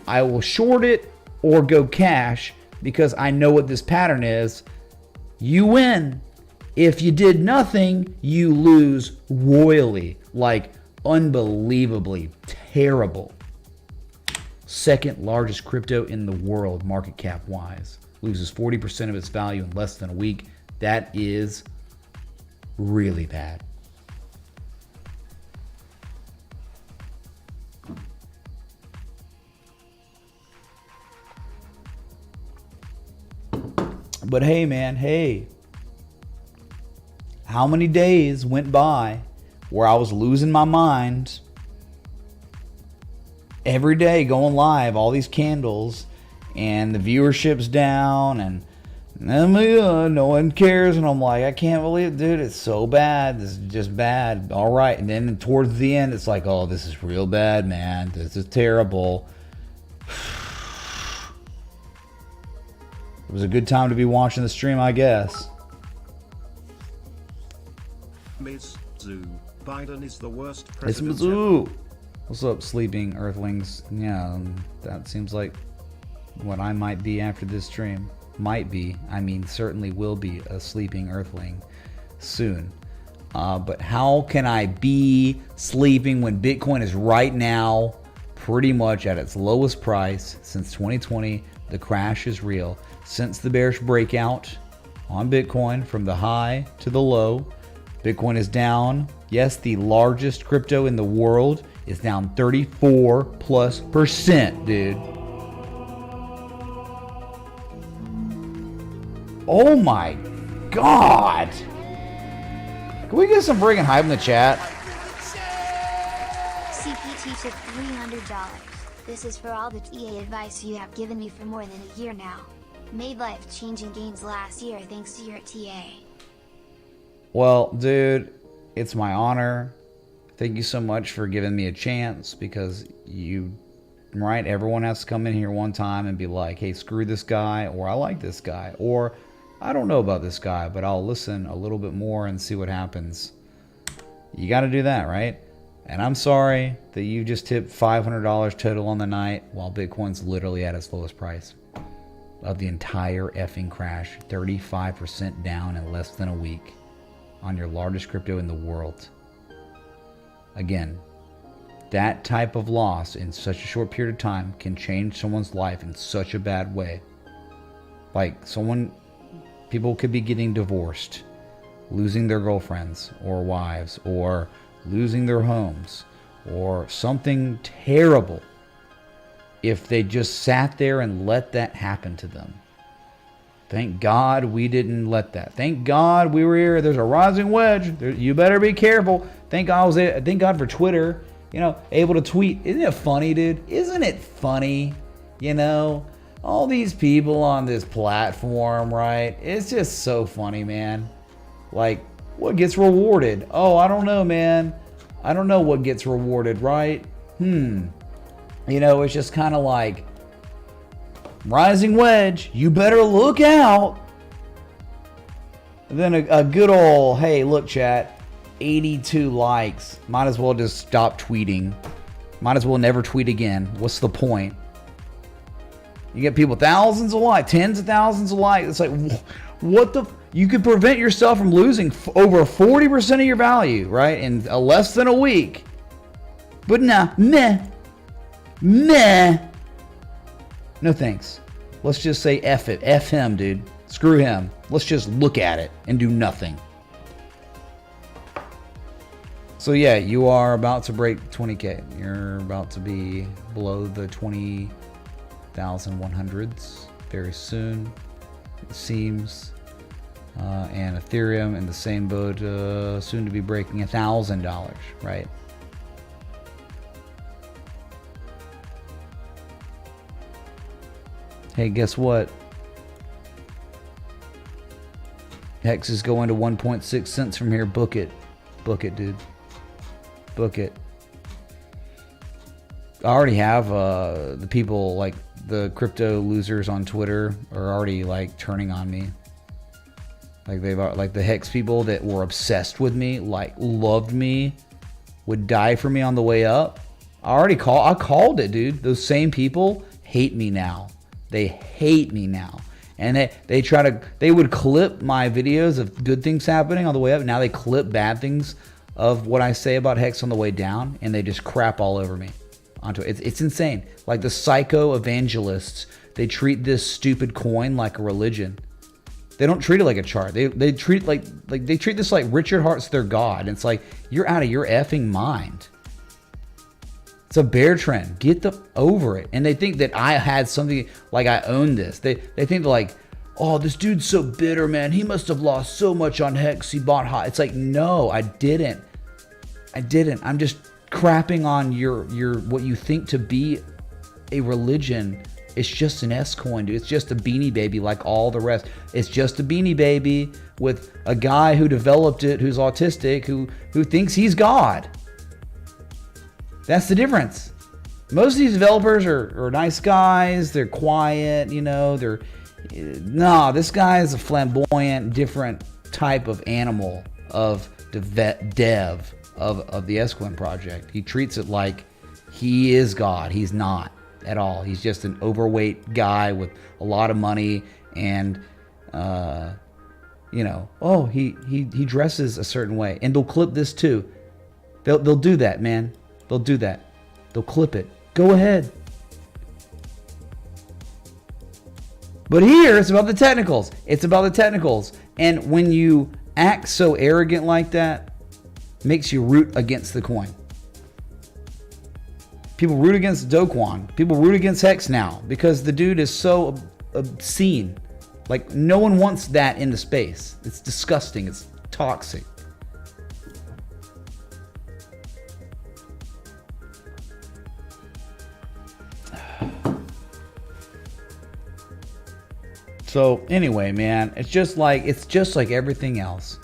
I will short it or go cash because I know what this pattern is, you win. If you did nothing, you lose royally. Like unbelievably terrible. Second largest crypto in the world, market cap wise. Loses 40% of its value in less than a week. That is really bad. But hey, man, hey. How many days went by where I was losing my mind? Every day going live, all these candles, and the viewership's down, and oh my God, no one cares. And I'm like, I can't believe it, dude. It's so bad. This is just bad. All right. And then towards the end, it's like, oh, this is real bad, man. This is terrible. It was a good time to be watching the stream, I guess. Ms. Zoo, Biden is the worst It's president Mizzou. What's up, sleeping earthlings? Yeah, that seems like what I might be after this stream. Might be. I mean, certainly will be a sleeping earthling soon. But how can I be sleeping when Bitcoin is right now pretty much at its lowest price since 2020? The crash is real. Since the bearish breakout on Bitcoin from the high to the low, Bitcoin is down. Yes, the largest crypto in the world is down 34+%, dude. Oh my God. Can we get some friggin' hype in the chat? CPT took $300. This is for all the TA advice you have given me for more than a year now. Made life-changing gains last year thanks to your TA. Well, dude, it's my honor. Thank you so much for giving me a chance because right? Everyone has to come in here one time and be like, hey, screw this guy, or I like this guy, or I don't know about this guy, but I'll listen a little bit more and see what happens. You got to do that, right? And I'm sorry that you just tipped $500 total on the night while Bitcoin's literally at its lowest price of the entire effing crash. 35% down in less than a week on your largest crypto in the world. Again, that type of loss in such a short period of time can change someone's life in such a bad way. Like people could be getting divorced, losing their girlfriends or wives, or losing their homes, or something terrible if they just sat there and let that happen to them. Thank God we didn't let that. Thank God we were here. There's a rising wedge. You better be careful. Thank God for Twitter, able to tweet. Isn't it funny, dude? Isn't it funny? All these people on this platform, right? It's just so funny, man. Like, what gets rewarded? Oh, I don't know, man. I don't know what gets rewarded, right? It's just kind of like, rising wedge, you better look out. And then a good old, hey, look, chat, 82 likes. Might as well just stop tweeting. Might as well never tweet again. What's the point? You get people thousands of likes, tens of thousands of likes. It's like, what the? You could prevent yourself from losing over 40% of your value, right? In less than a week. But nah, meh. Meh. No thanks. Let's just say F it. F him, dude. Screw him. Let's just look at it and do nothing. So yeah, you are about to break 20K. You're about to be below the 20,100s very soon, it seems. And Ethereum in the same boat, soon to be breaking $1,000, right? Hey, guess what? Hex is going to 1.6 cents from here. Book it. Book it, dude. Book it. I already have the people, like the crypto losers on Twitter are already like turning on me. Like they've like the Hex people that were obsessed with me, like loved me, would die for me on the way up. I called it, dude. Those same people hate me now. They hate me now. And they would clip my videos of good things happening on the way up. Now they clip bad things of what I say about Hex on the way down, and they just crap all over me onto it. It's insane. Like the psycho evangelists, they treat this stupid coin like a religion. They don't treat it like a chart. They treat like they treat this like Richard Hart's their god. And it's like, you're out of your effing mind. It's a bear trend. Get over it. And they think that I had something, like I own this. They think like, oh, this dude's so bitter, man. He must have lost so much on Hex. He bought hot. It's like, no, I didn't. I'm just crapping on your what you think to be a religion. It's just an S coin, dude. It's just a Beanie Baby like all the rest. It's just a Beanie Baby with a guy who developed it, who's autistic, who thinks he's God. That's the difference. Most of these developers are nice guys. They're quiet, you know. This guy is a flamboyant, different type of animal of dev of the S-Coin project. He treats it like he is God. He's not at all. He's just an overweight guy with a lot of money, and you know, oh, he dresses a certain way, and they'll clip this too. They'll do that, man. They'll do that. They'll clip it. Go ahead. But here, it's about the technicals. It's about the technicals. And when you act so arrogant like that, makes you root against the coin. People root against Do Kwon. People root against Hex now because the dude is so obscene. Like, no one wants that in the space. It's disgusting. It's toxic. So anyway, man, it's just like everything else.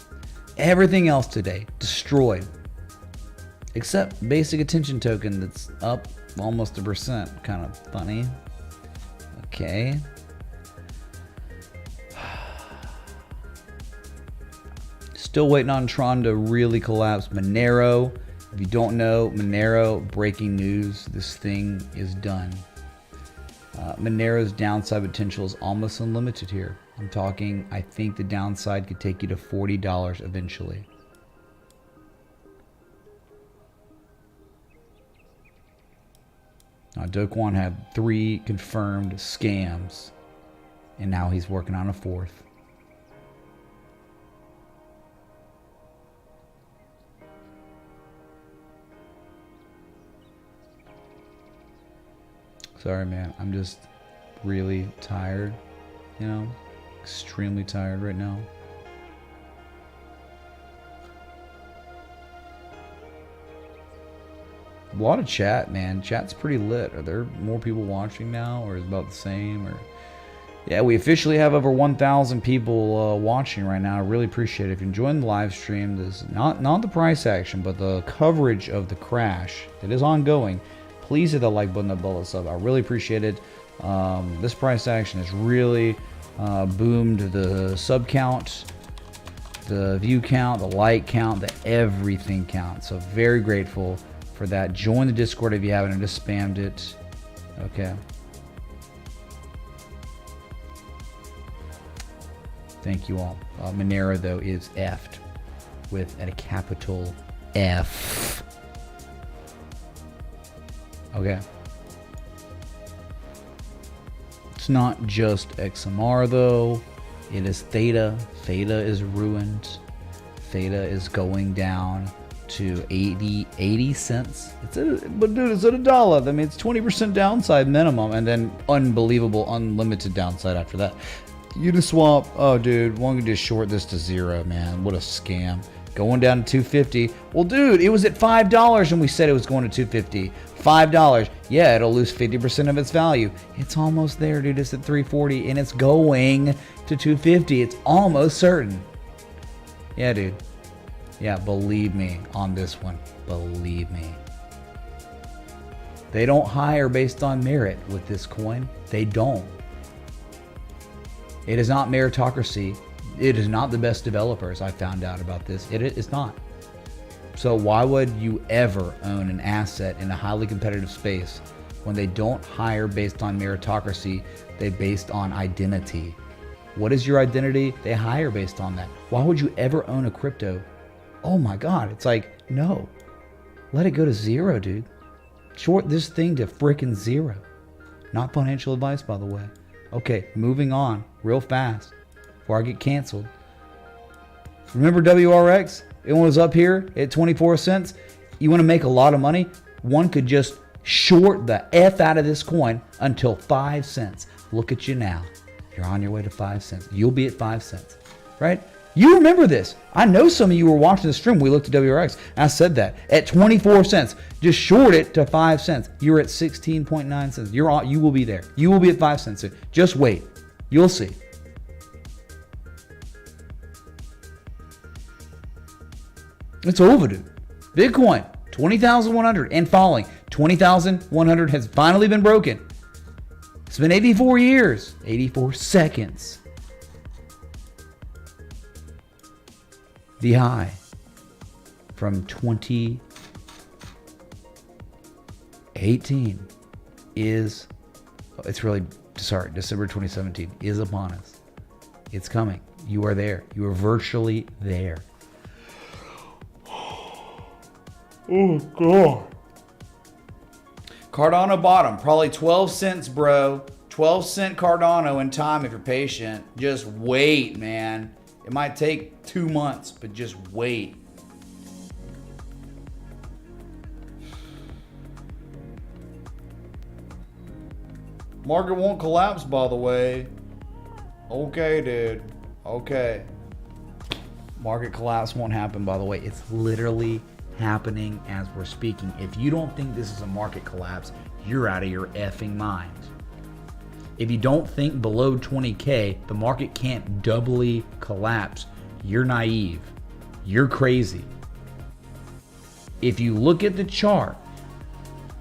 Everything else today destroyed, except basic attention token that's up almost 1%. Kind of funny. Okay. Still waiting on Tron to really collapse. Monero. If you don't know, Monero, breaking news. This thing is done. Monero's downside potential is almost unlimited here. I'm talking, I think the downside could take you to $40 eventually. Now, Do Kwon had 3 confirmed scams, and now he's working on a 4th. Sorry, man. I'm just really tired, you know, extremely tired right now. A lot of chat, man. Chat's pretty lit. Are there more people watching now, or is it about the same? Or yeah, we officially have over 1,000 people watching right now. I really appreciate it. If you're enjoying the live stream, this not the price action, but the coverage of the crash that is ongoing. Please hit the like button above the sub. I really appreciate it. This price action has really boomed the sub count, the view count, the like count, the everything count. So very grateful for that. Join the Discord if you haven't. I just spammed it. Okay. Thank you all. Monero, though, is F'd with a capital F. Okay. It's not just XMR though. It is Theta. Theta is ruined. Theta is going down to 80 cents. But dude, it's at $1. I mean, it's 20% downside minimum, and then unbelievable, unlimited downside after that. Uniswap, oh dude, one can just short this to 0, man. What a scam. Going down to 250. Well, dude, it was at $5 and we said it was going to 250. $5. Yeah, it'll lose 50% of its value. It's almost there, dude. It's at 340 and it's going to 250. It's almost certain. Yeah, dude. Yeah, believe me on this one. Believe me. They don't hire based on merit with this coin. They don't. It is not meritocracy. It is not the best developers. I found out about this. It's not. So why would you ever own an asset in a highly competitive space when they don't hire based on meritocracy? They based on identity. What is your identity? They hire based on that. Why would you ever own a crypto? Oh my God. It's like, no. Let it go to 0, dude. Short this thing to frickin' 0. Not financial advice, by the way. Okay, moving on real fast before I get canceled. Remember WRX? It was up here at 24 cents. You want to make a lot of money? One could just short the F out of this coin until 5 cents. Look at you now. You're on your way to 5 cents. You'll be at 5 cents, right? You remember this. I know some of you were watching the stream. We looked at WRX. I said that at 24 cents. Just short it to 5 cents. You're at 16.9 cents. You will be there. You will be at 5 cents. Just wait. You'll see. It's over, dude. Bitcoin, 20,100 and falling. 20,100 has finally been broken. It's been 84 years, 84 seconds. The high from 2018 is, December 2017 is upon us. It's coming. You are there. You are virtually there. Oh, God. Cardano bottom, probably 12 cents, bro. 12 cent Cardano in time if you're patient. Just wait, man. It might take 2 months, but just wait. Market won't collapse, by the way. Okay, dude. Okay. Market collapse won't happen, by the way. It's literally happening as we're speaking. If you don't think this is a market collapse, you're out of your effing mind. If you don't think below 20K, the market can't doubly collapse, you're naive. You're crazy. If you look at the chart,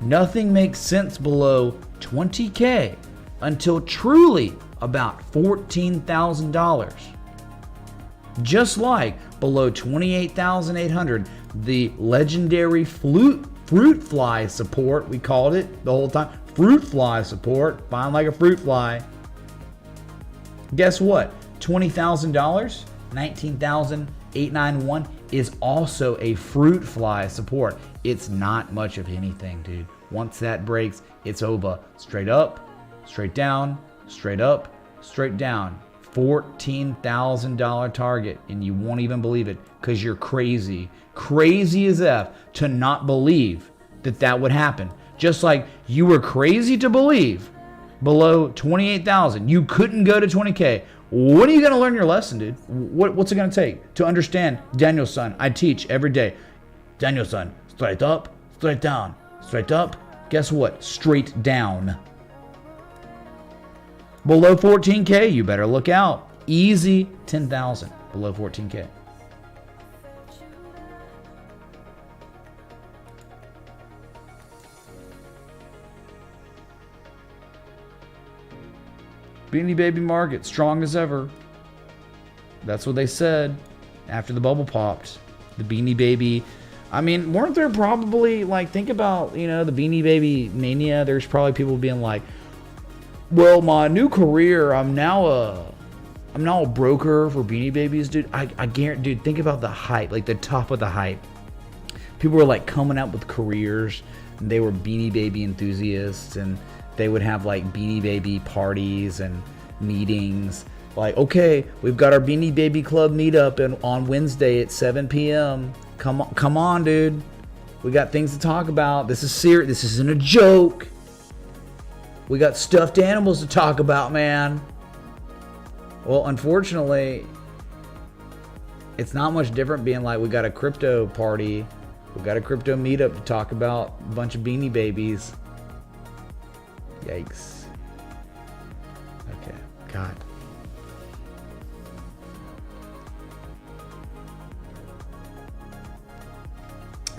nothing makes sense below 20K until truly about $14,000. Just like below 28,800, the legendary fruit fly support, we called it the whole time, fruit fly support, fine like a fruit fly. Guess what? $20,000, 19,891 is also a fruit fly support. It's not much of anything, dude. Once that breaks, it's over. Straight up, straight down, straight up, straight down. $14,000 target, and you won't even believe it because you're crazy. Crazy as F to not believe that that would happen. Just like you were crazy to believe below 28,000. You couldn't go to 20K. When are you going to learn your lesson, dude? What's it going to take to understand Daniel's son? I teach every day. Daniel's son, straight up, straight down, straight up. Guess what? Straight down. Below 14K, you better look out. Easy 10,000 below 14K. Beanie Baby market, strong as ever. That's what they said after the bubble popped. The Beanie Baby. I mean, weren't there probably, like, think about, the Beanie Baby mania. There's probably people being like, well, my new career, I'm now a broker for Beanie Babies, dude. I guarantee, dude, think about the hype, like the top of the hype. People were like coming out with careers. and they were Beanie Baby enthusiasts, and they would have like Beanie Baby parties and meetings. Like, okay, we've got our Beanie Baby Club meetup on Wednesday at 7 p.m. Come on, dude. We got things to talk about. This is serious. This isn't a joke. We got stuffed animals to talk about, man. Well, unfortunately, it's not much different being like, we got a crypto party. We got a crypto meetup to talk about a bunch of Beanie Babies. Yikes. Okay, God.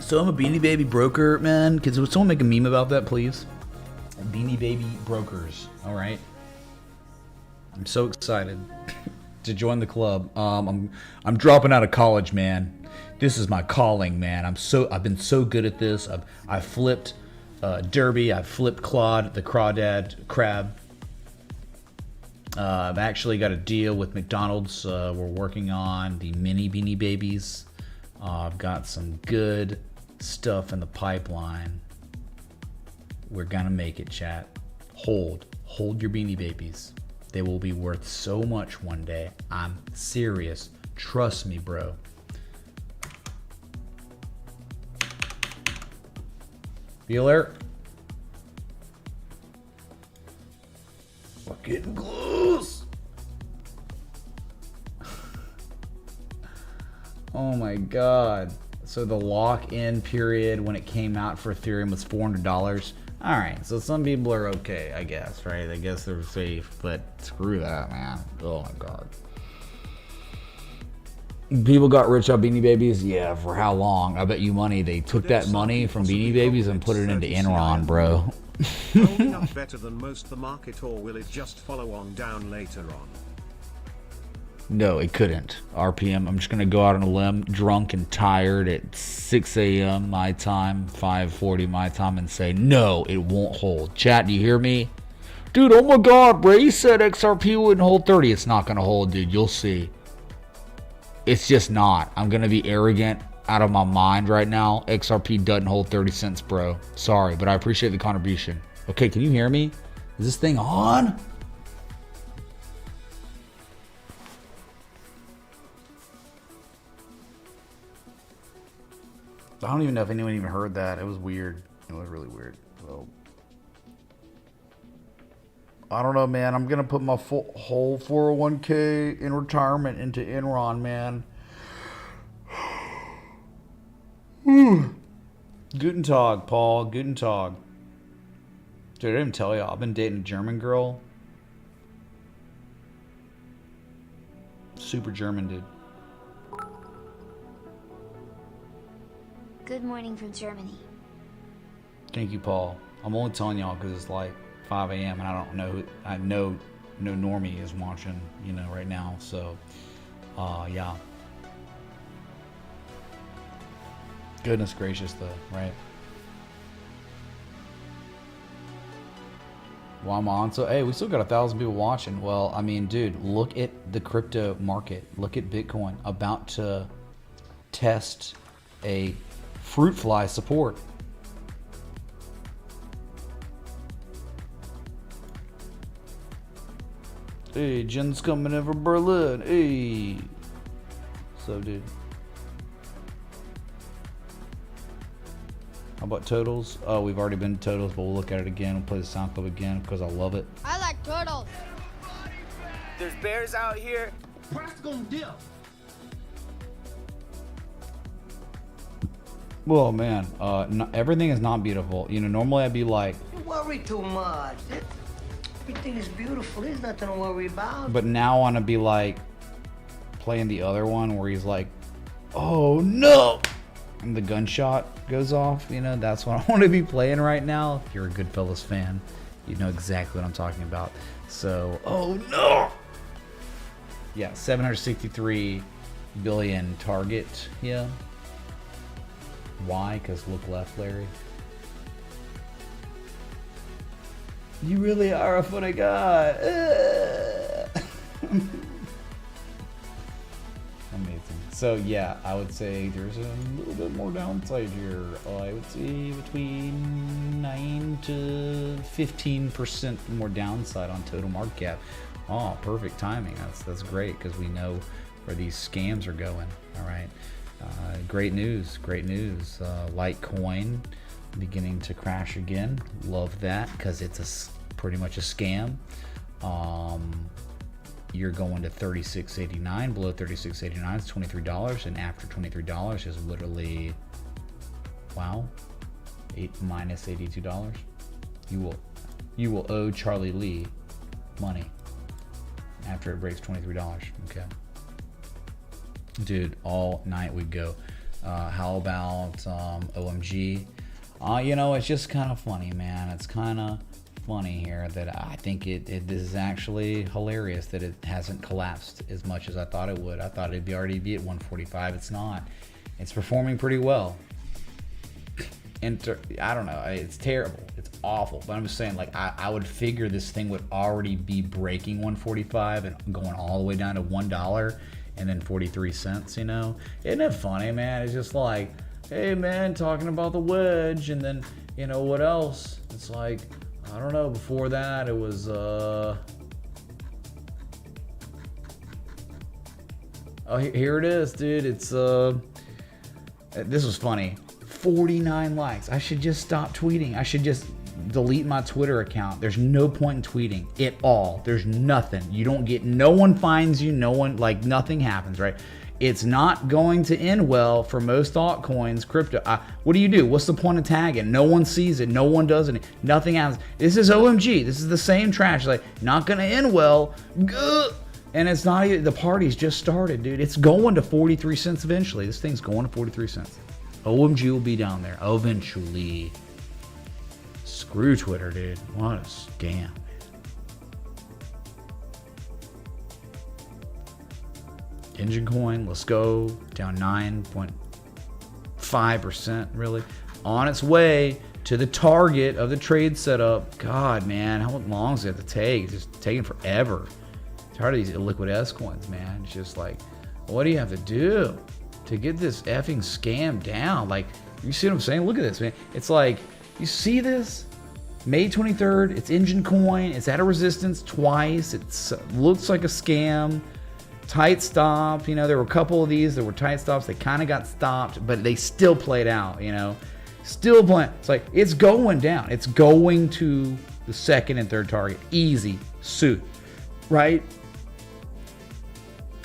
So I'm a Beanie Baby broker, man. Can someone make a meme about that, please? Beanie Baby brokers. All right. I'm so excited to join the club. I'm dropping out of college, man. This is my calling, man. I've been so good at this. I flipped Derby. I flipped Claude, the crawdad crab. I've actually got a deal with McDonald's. We're working on the mini Beanie Babies. I've got some good stuff in the pipeline. We're gonna make it, chat. Hold your Beanie Babies. They will be worth so much one day. I'm serious. Trust me, bro. Bueller. Fucking close. Oh my God. So the lock-in period when it came out for Ethereum was $400. All right, so some people are okay, I guess, right? I guess they're safe, but screw that, man. Oh my God. People got rich off Beanie Babies? Yeah, for how long? I bet you money they took that money from Beanie Babies and put it into Enron, bro. Holding up better than most the market, or will it just follow on down later on? No, it couldn't. RPM, I'm just going to go out on a limb, drunk and tired at 6 a.m. my time, 5:40 my time, and say, no, it won't hold. Chat, do you hear me? Dude, oh my God, Ray said XRP wouldn't hold 30. It's not going to hold, dude. You'll see. It's just not. I'm going to be arrogant out of my mind right now. XRP doesn't hold 30 cents, bro. Sorry, but I appreciate the contribution. Okay, can you hear me? Is this thing on? I don't even know if anyone even heard that. It was weird. It was really weird. So, I don't know, man. I'm going to put my whole 401k in retirement into Enron, man. Guten Tag, Paul. Guten Tag. Dude, I didn't even tell you. I've been dating a German girl. Super German, dude. Good morning from Germany. Thank you, Paul. I'm only telling y'all because it's like 5 a.m. and I don't know. I know no normie is watching, you know, right now. So, yeah. Goodness gracious, though, right? Well, I'm on. So, hey, we still got 1,000 people watching. Well, I mean, dude, look at the crypto market. Look at Bitcoin about to test a fruit fly support. Hey, Jen's coming in from Berlin. Hey. So, dude. How about totals? Oh, we've already been to totals, but we'll look at it again. We'll play the sound clip again because I love it. I like turtles. There's bears out here. Well, man, everything is not beautiful. You know, normally I'd be like, You worry too much. Everything is beautiful. There's nothing to worry about. but now I want to be like playing the other one where he's like, oh no, and the gunshot goes off. You know, that's what I want to be playing right now. If you're a Goodfellas fan, you know exactly what I'm talking about. So, oh no. Yeah, 763 billion target. Yeah. Why? Because look left, Larry. You really are a funny guy. Amazing. So yeah, I would say there's a little bit more downside here. I would say between 9 to 15% more downside on total market cap. Oh, perfect timing. That's great because we know where these scams are going. All right. Great news. Great news. Litecoin beginning to crash again. Love that because it's pretty much a scam. You're going to 36.89. Below 36.89 is $23, and after $23 is literally, wow, minus $82. You will owe Charlie Lee money after it breaks $23. Okay, dude, all night we go. How about OMG? You know, it's just kind of funny, man. It's kind of funny here that I think this is actually hilarious that it hasn't collapsed as much as I thought it would. I thought it'd already be at 145. It's not. It's performing pretty well. And I don't know. It's terrible. It's awful. But I'm just saying, like, I would figure this thing would already be breaking 145 and going all the way down to $1 and then 43 cents. You know, isn't it funny, man? It's just like, hey, man, talking about the wedge, and then you know what else? It's like, I don't know, before that it was oh, here it is, dude. It's this was funny. 49 likes. I should just stop tweeting. I should just delete my Twitter account. There's no point in tweeting at all. There's nothing. You don't get, no one finds you, no one, like, nothing happens, right? It's not going to end well for most altcoins, crypto. What do? What's the point of tagging? No one sees it. No one does it. Nothing happens. This is OMG. This is the same trash. Like, not going to end well. Gah! And it's not even, the party's just started, dude. It's going to 43 cents eventually. This thing's going to 43 cents. OMG will be down there eventually. Screw Twitter, dude. What a scam. Engine Coin, let's go, down 9.5%, really, on its way to the target of the trade setup. God, man, how long does it have to take? It's just taking forever. I'm tired of these illiquid S coins, man. It's just like, what do you have to do to get this effing scam down? Like, you see what I'm saying? Look at this, man. It's like, you see this? May 23rd, it's Engine Coin. It's at a resistance twice. It looks like a scam. Tight stop, you know, there were a couple of these that were tight stops. They kind of got stopped, but they still played out, you know, still playing. It's like, it's going down. It's going to the second and third target. Easy, soon, right?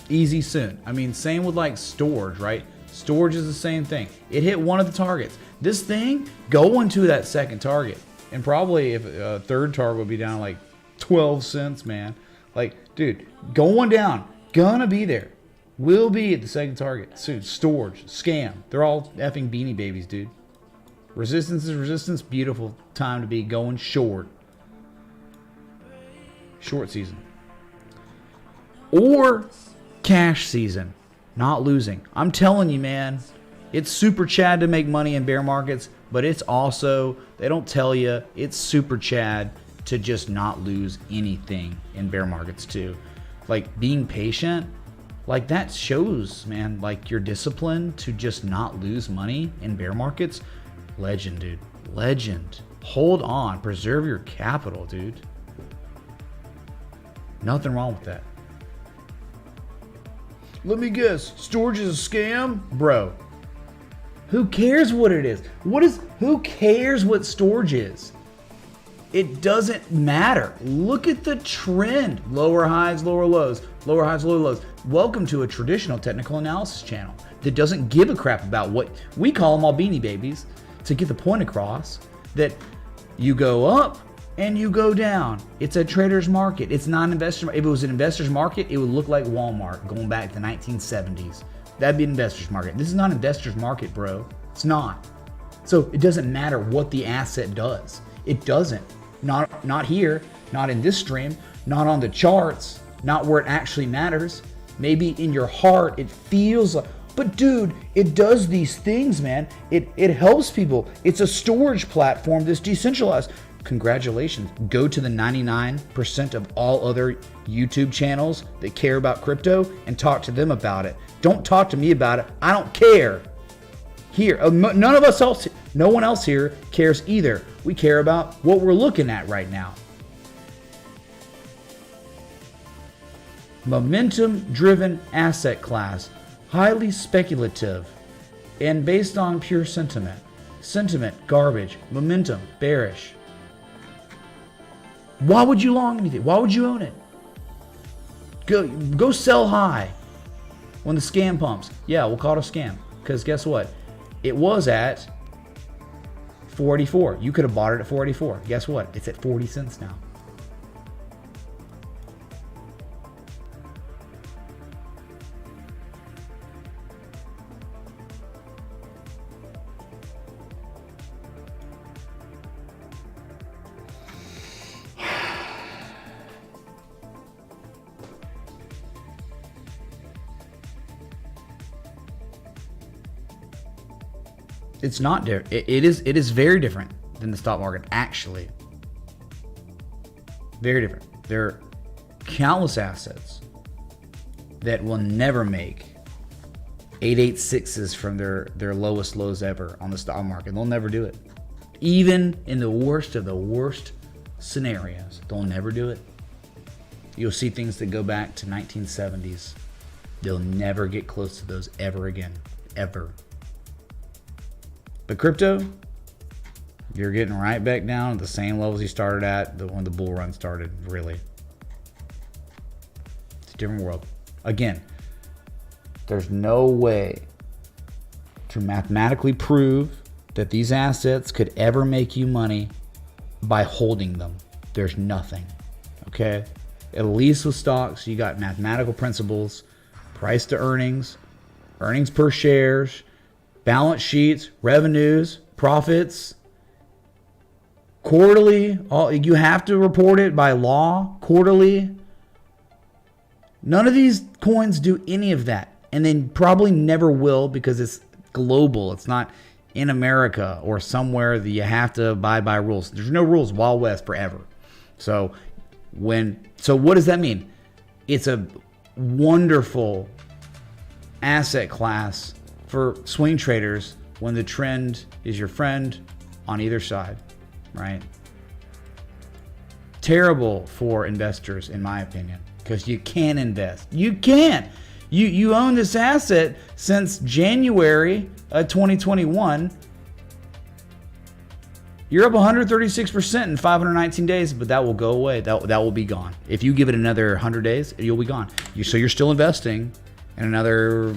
Easy, soon. I mean, same with like storage, right? Storage is the same thing. It hit one of the targets. This thing going to that second target. And probably if a third target would be down like 12 cents, man. Like, dude, going down. Gonna be there. Will be at the second target soon. Storage, scam. They're all effing beanie babies, dude. Resistance is resistance. Beautiful time to be going short. Short season. Or cash season. Not losing. I'm telling you, man. It's super Chad to make money in bear markets, but it's also, they don't tell you, it's super Chad to just not lose anything in bear markets too. Like, being patient, like, that shows, man, like, your discipline to just not lose money in bear markets. Legend, dude. Legend. Hold on. Preserve your capital, dude. Nothing wrong with that. Let me guess. Storage is a scam? Bro. Who cares what it is? Who cares what storage is? It doesn't matter. Look at the trend. Lower highs, lower lows. Lower highs, lower lows. Welcome to a traditional technical analysis channel that doesn't give a crap about what we call them all beanie babies, to get the point across that you go up and you go down. It's a trader's market. It's not an investor. If it was an investor's market, it would look like Walmart going back to the 1970s. That'd be an investor's market. This is not an investor's market, bro. It's not. So it doesn't matter what the asset does. It doesn't. Not here, not in this stream, not on the charts, not where it actually matters. Maybe in your heart it feels like, but dude, it does these things, man. It helps people. It's a storage platform that's decentralized. congratulations. Go to the 99% of all other YouTube channels that care about crypto and talk to them about it. Don't talk to me about it. I don't care. Here, none of us else, no one else here cares either. We care about what we're looking at right now. Momentum-driven asset class, highly speculative, and based on pure sentiment. Sentiment, garbage. Momentum, bearish. Why would you long anything? Why would you own it? Go sell high when the scam pumps. Yeah, we'll call it a scam. Because guess what? It was at 484. You could have bought it at 484. Guess what? It's at 40 cents now. It's not different. It is very different than the stock market, actually. Very different. There are countless assets that will never make 886s from their lowest lows ever on the stock market. They'll never do it. Even in the worst of the worst scenarios, they'll never do it. You'll see things that go back to 1970s. They'll never get close to those ever again. Ever. But crypto, you're getting right back down at the same levels you started at when the bull run started, really. It's a different world. Again, there's no way to mathematically prove that these assets could ever make you money by holding them. There's nothing, okay? At least with stocks, you got mathematical principles, price to earnings, earnings per shares, balance sheets, revenues, profits, quarterly. You have to report it by law, quarterly. None of these coins do any of that. And they probably never will because it's global. It's not in America or somewhere that you have to abide by rules. There's no rules. Wild West forever. So what does that mean? It's a wonderful asset class for swing traders when the trend is your friend on either side, right? Terrible for investors, in my opinion, because you can invest. You can. You own this asset since January of 2021. You're up 136% in 519 days, but that will go away. That will be gone. If you give it another 100 days, you'll be gone. So you're still investing in another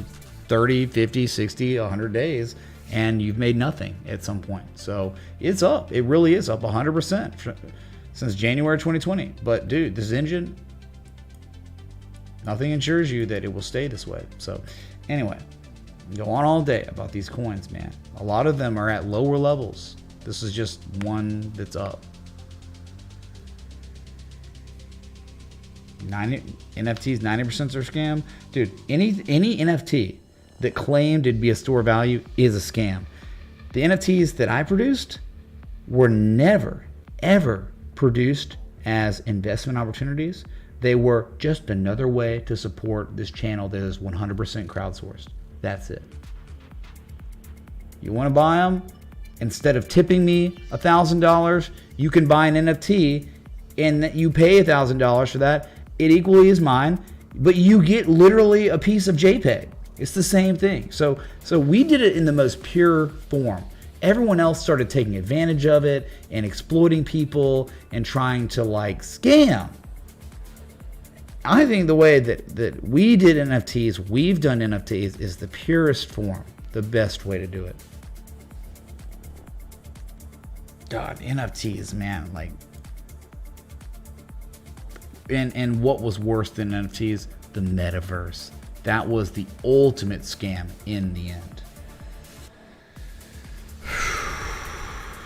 30, 50, 60, 100 days, and you've made nothing at some point. So it's up. It really is up 100% since January 2020. But dude, this engine, nothing ensures you that it will stay this way. So anyway, go on all day about these coins, man. A lot of them are at lower levels. This is just one that's up. NFTs, 90% are scam. Dude, any NFT that claimed it'd be a store of value is a scam. The NFTs that I produced were never, ever produced as investment opportunities. They were just another way to support this channel that is 100% crowdsourced. That's it. You want to buy them? Instead of tipping me $1,000, you can buy an NFT and you pay $1,000 for that. It equally is mine, but you get literally a piece of JPEG. It's the same thing. So we did it in the most pure form. Everyone else started taking advantage of it and exploiting people and trying to like scam. I think the way that we did NFTs, we've done NFTs, is the purest form, the best way to do it. God, NFTs, man, like, and what was worse than NFTs? The metaverse. That was the ultimate scam in the end.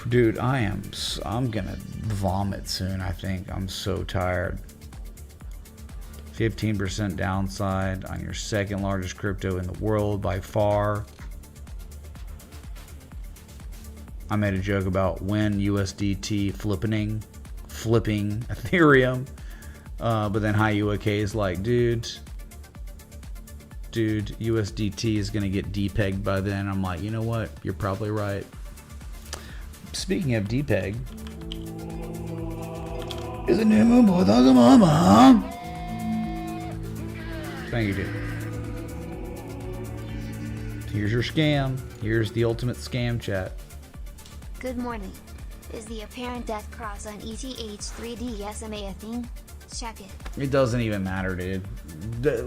Dude, I'm gonna vomit soon, I think. I'm so tired. 15% downside on your second largest crypto in the world by far. I made a joke about when USDT flipping Ethereum, but then HiUAK is like, dude, USDT is gonna get depegged by then. I'm like, you know what? You're probably right. Speaking of depeg, is a new moon boy talking mama? Thank you, dude. Here's your scam. Here's the ultimate scam chat. Good morning. Is the apparent death cross on ETH 3D SMA a thing? Check it. It doesn't even matter, dude.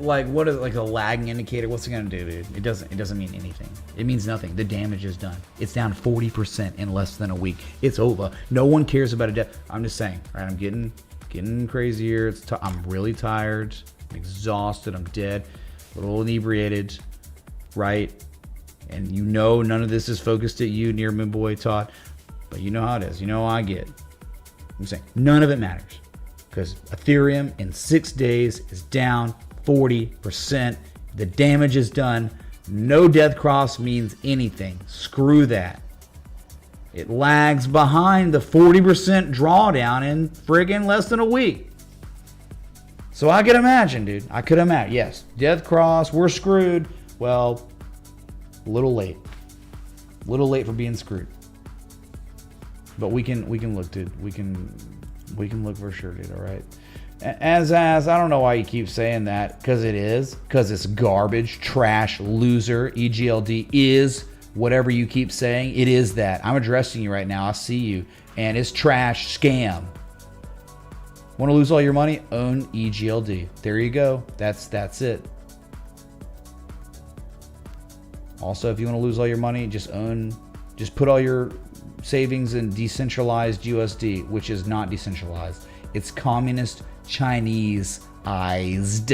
Like, what is like a lagging indicator? What's it gonna do, dude? It doesn't mean anything. It means nothing. The damage is done. It's down 40% in less than a week. It's over. No one cares about a death. I'm just saying, right? I'm getting crazier. I'm really tired. I'm exhausted. I'm dead. A little inebriated, right? And you know none of this is focused at you, Near Moon Boy Todd. But you know how it is. You know how I get. I'm saying none of it matters. Because Ethereum in 6 days is down 40%. The damage is done. No death cross means anything. Screw that. It lags behind the 40% drawdown in friggin' less than a week. So I could imagine, dude. I could imagine. Yes, death cross, we're screwed. Well, a little late. A little late for being screwed. But we can look, dude. We can look for sure, dude. All right. As I don't know why you keep saying that, because it's garbage, trash, loser. EGLD is whatever you keep saying. It is that. I'm addressing you right now. I see you, and it's trash, scam. Want to lose all your money? Own EGLD. There you go. That's it. Also, if you want to lose all your money, just put all your savings in decentralized USD, which is not decentralized. It's communist Chinese-ized.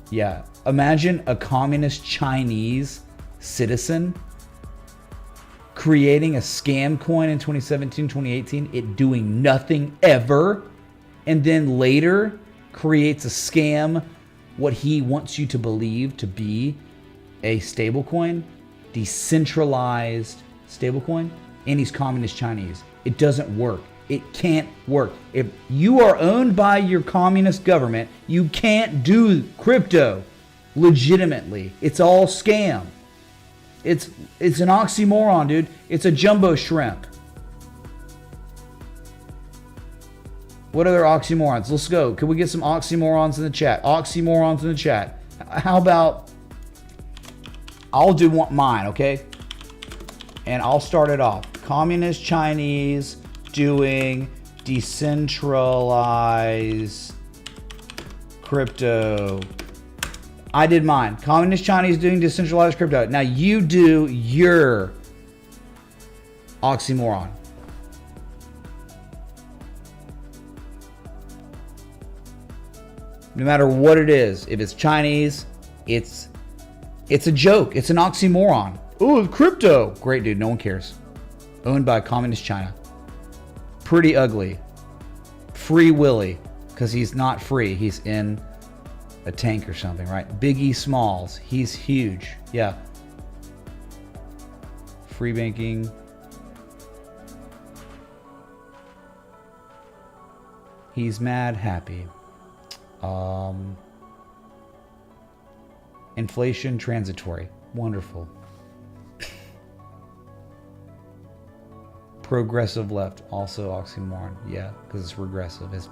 Yeah, imagine a communist Chinese citizen creating a scam coin in 2017, 2018, it doing nothing ever, and then later creates a scam, what he wants you to believe to be a stablecoin, decentralized stablecoin, and he's communist Chinese. It doesn't work. It can't work. If you are owned by your communist government, you can't do crypto legitimately. It's all scam. It's an oxymoron, dude. It's a jumbo shrimp. What other oxymorons? Let's go. Can we get some oxymorons in the chat? Oxymorons in the chat. How about I'll do mine, okay? And I'll start it off. Communist Chinese doing decentralized crypto. I did mine. Communist Chinese doing decentralized crypto. Now you do your oxymoron. No matter what it is, if it's Chinese, it's a joke. It's an oxymoron. Oh, crypto. Great, dude. No one cares. Owned by communist China. Pretty ugly. Free Willy. Because he's not free. He's in a tank or something, right? Biggie Smalls. He's huge. Yeah. Free banking. He's mad happy. Inflation transitory. Wonderful. Progressive left. Also oxymoron. Yeah, because it's regressive. It's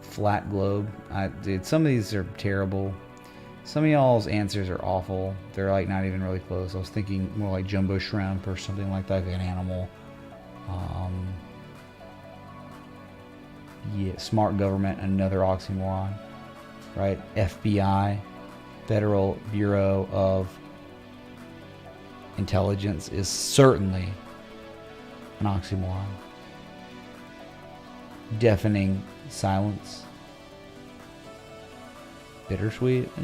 flat globe. Dude, some of these are terrible. Some of y'all's answers are awful. They're like not even really close. I was thinking more like jumbo shrimp or something like that, like an animal. Yeah, smart government, another oxymoron, right? FBI, Federal Bureau of Intelligence, is certainly an oxymoron. Deafening silence. Bittersweet. I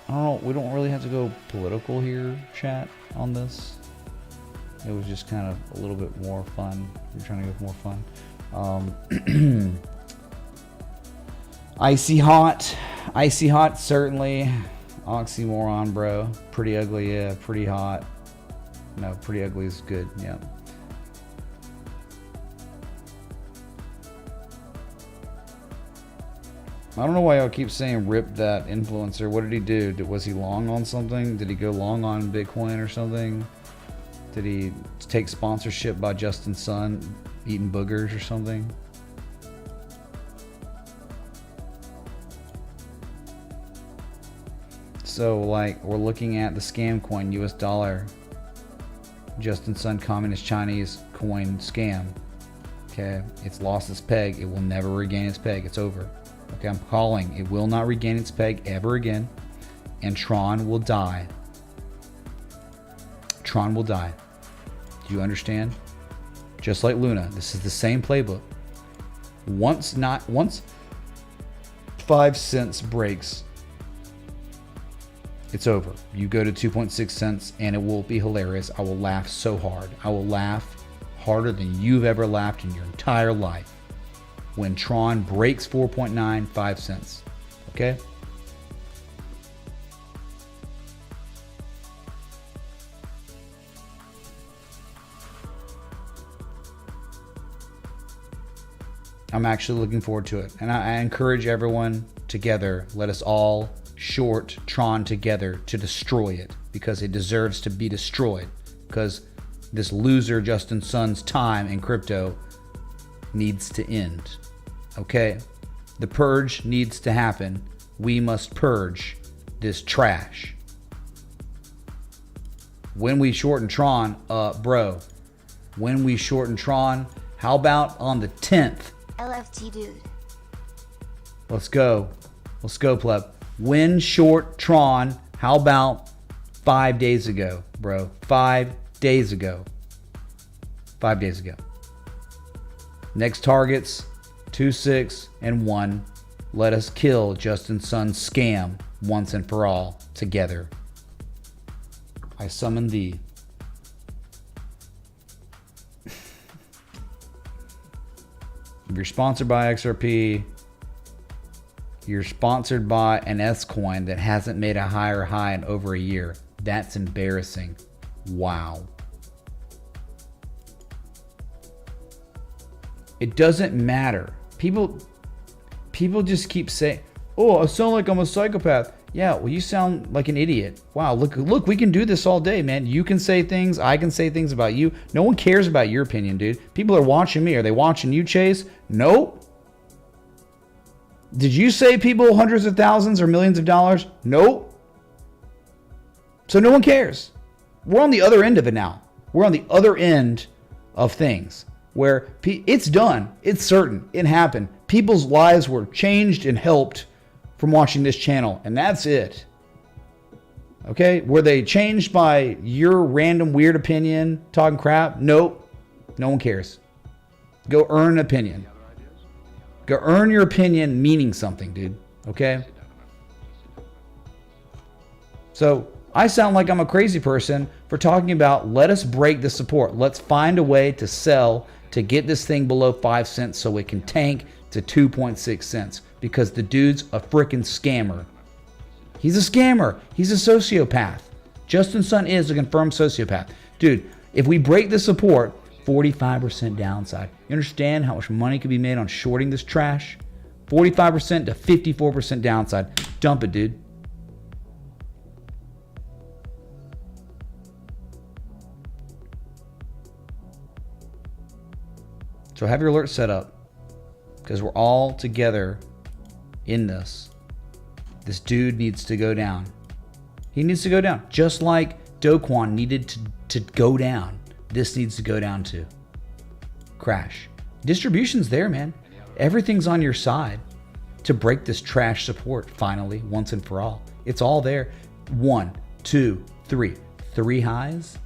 don't know. We don't really have to go political here, chat, on this. It was just kind of a little bit more fun. We're trying to go more fun. Icy hot. Icy hot, certainly. Oxymoron, bro. Pretty ugly, yeah. Pretty hot. No, pretty ugly is good, yeah. I don't know why y'all keep saying rip that influencer. What did he do? Was he long on something? Did he go long on Bitcoin or something? Did he take sponsorship by Justin Sun eating boogers or something? So like we're looking at the scam coin US dollar. Justin Sun communist Chinese coin scam. Okay, it's lost its peg. It will never regain its peg. It's over. Okay, I'm calling. It will not regain its peg ever again. And Tron will die. Tron will die. Do you understand? Just like Luna. This is the same playbook. Once 5 cents breaks, it's over. You go to 2.6 cents and it will be hilarious. I will laugh so hard. I will laugh harder than you've ever laughed in your entire life when Tron breaks 4.95 cents. Okay? I'm actually looking forward to it. And I encourage everyone together, let us all short Tron together to destroy it, because it deserves to be destroyed, because this loser Justin Sun's time in crypto needs to end. Okay? The purge needs to happen. We must purge this trash. When we shorten Tron, bro, when we shorten Tron, how about on the 10th? LFT dude. Let's go. Let's go, pleb. When short Tron, how about 5 days ago, bro? 5 days ago. 5 days ago. Next targets, 2, 6, and 1. Let us kill Justin Sun's scam once and for all together. I summon thee. If you're sponsored by XRP, you're sponsored by an S coin that hasn't made a higher high in over a year. That's embarrassing. Wow. It doesn't matter. People just keep saying, "Oh, I sound like I'm a psychopath." Yeah, well, you sound like an idiot. Wow, look, we can do this all day, man. You can say things, I can say things about you. No one cares about your opinion, dude. People are watching me. Are they watching you, Chase? Nope. Did you say people hundreds of thousands or millions of dollars? Nope. So no one cares. We're on the other end of it now. We're on the other end of things where it's done. It's certain. It happened. People's lives were changed and helped from watching this channel, and that's it. Okay? Were they changed by your random weird opinion talking crap? Nope. No one cares. Go earn an opinion. Go earn your opinion meaning something, dude. Okay? So I sound like I'm a crazy person for talking about let us break the support. Let's find a way to sell to get this thing below 5 cents so it can tank to 2.6 cents. Because the dude's a freaking scammer. He's a scammer. He's a sociopath. Justin Sun is a confirmed sociopath. Dude, if we break the support, 45% downside. You understand how much money could be made on shorting this trash? 45% to 54% downside. Dump it, dude. So have your alert set up, because we're all together in this. This dude needs to go down. He needs to go down. Just like Do Kwon needed to go down. This needs to go down too. Crash. Distribution's there, man. Everything's on your side to break this trash support finally, once and for all. It's all there. 1, 2, 3. 3 highs.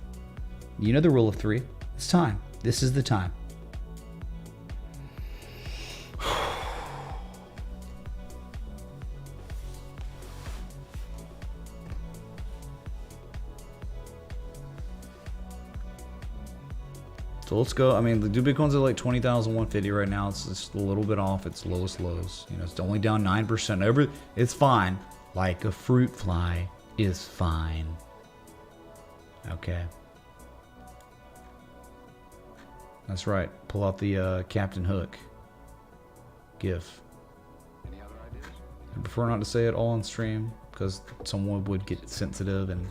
You know the rule of 3. It's time. This is the time. So let's go. I mean, the Bitcoin's at like 20,150 right now. It's just a little bit off its lowest lows. You know, it's only down 9%. It's fine. Like a fruit fly is fine. Okay. That's right. Pull out the Captain Hook GIF. I prefer not to say it all on stream because someone would get sensitive and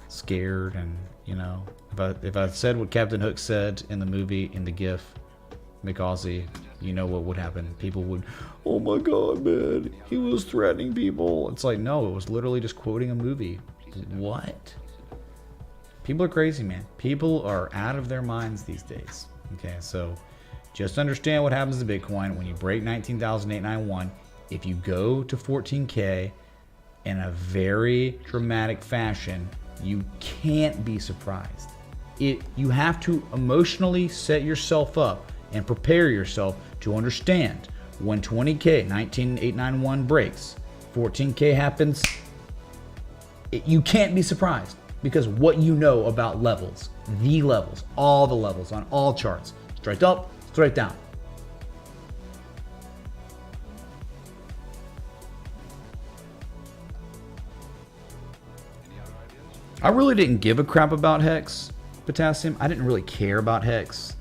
scared, and you know, if I said what Captain Hook said in the movie, in the GIF, McAussie, you know what would happen. People would, oh my god, man, he was threatening people. It's like, no, it was literally just quoting a movie. What? People are crazy, man. People are out of their minds these days. Okay, so just understand what happens to Bitcoin when you break 19,891. If you go to 14K in a very dramatic fashion, you can't be surprised. You have to emotionally set yourself up and prepare yourself to understand when 20K, 19,891 breaks, 14K happens, you can't be surprised because what you know about levels, the levels, all the levels on all charts, straight up, straight down. I really didn't give a crap about Hex Potassium. I didn't really care about Hex.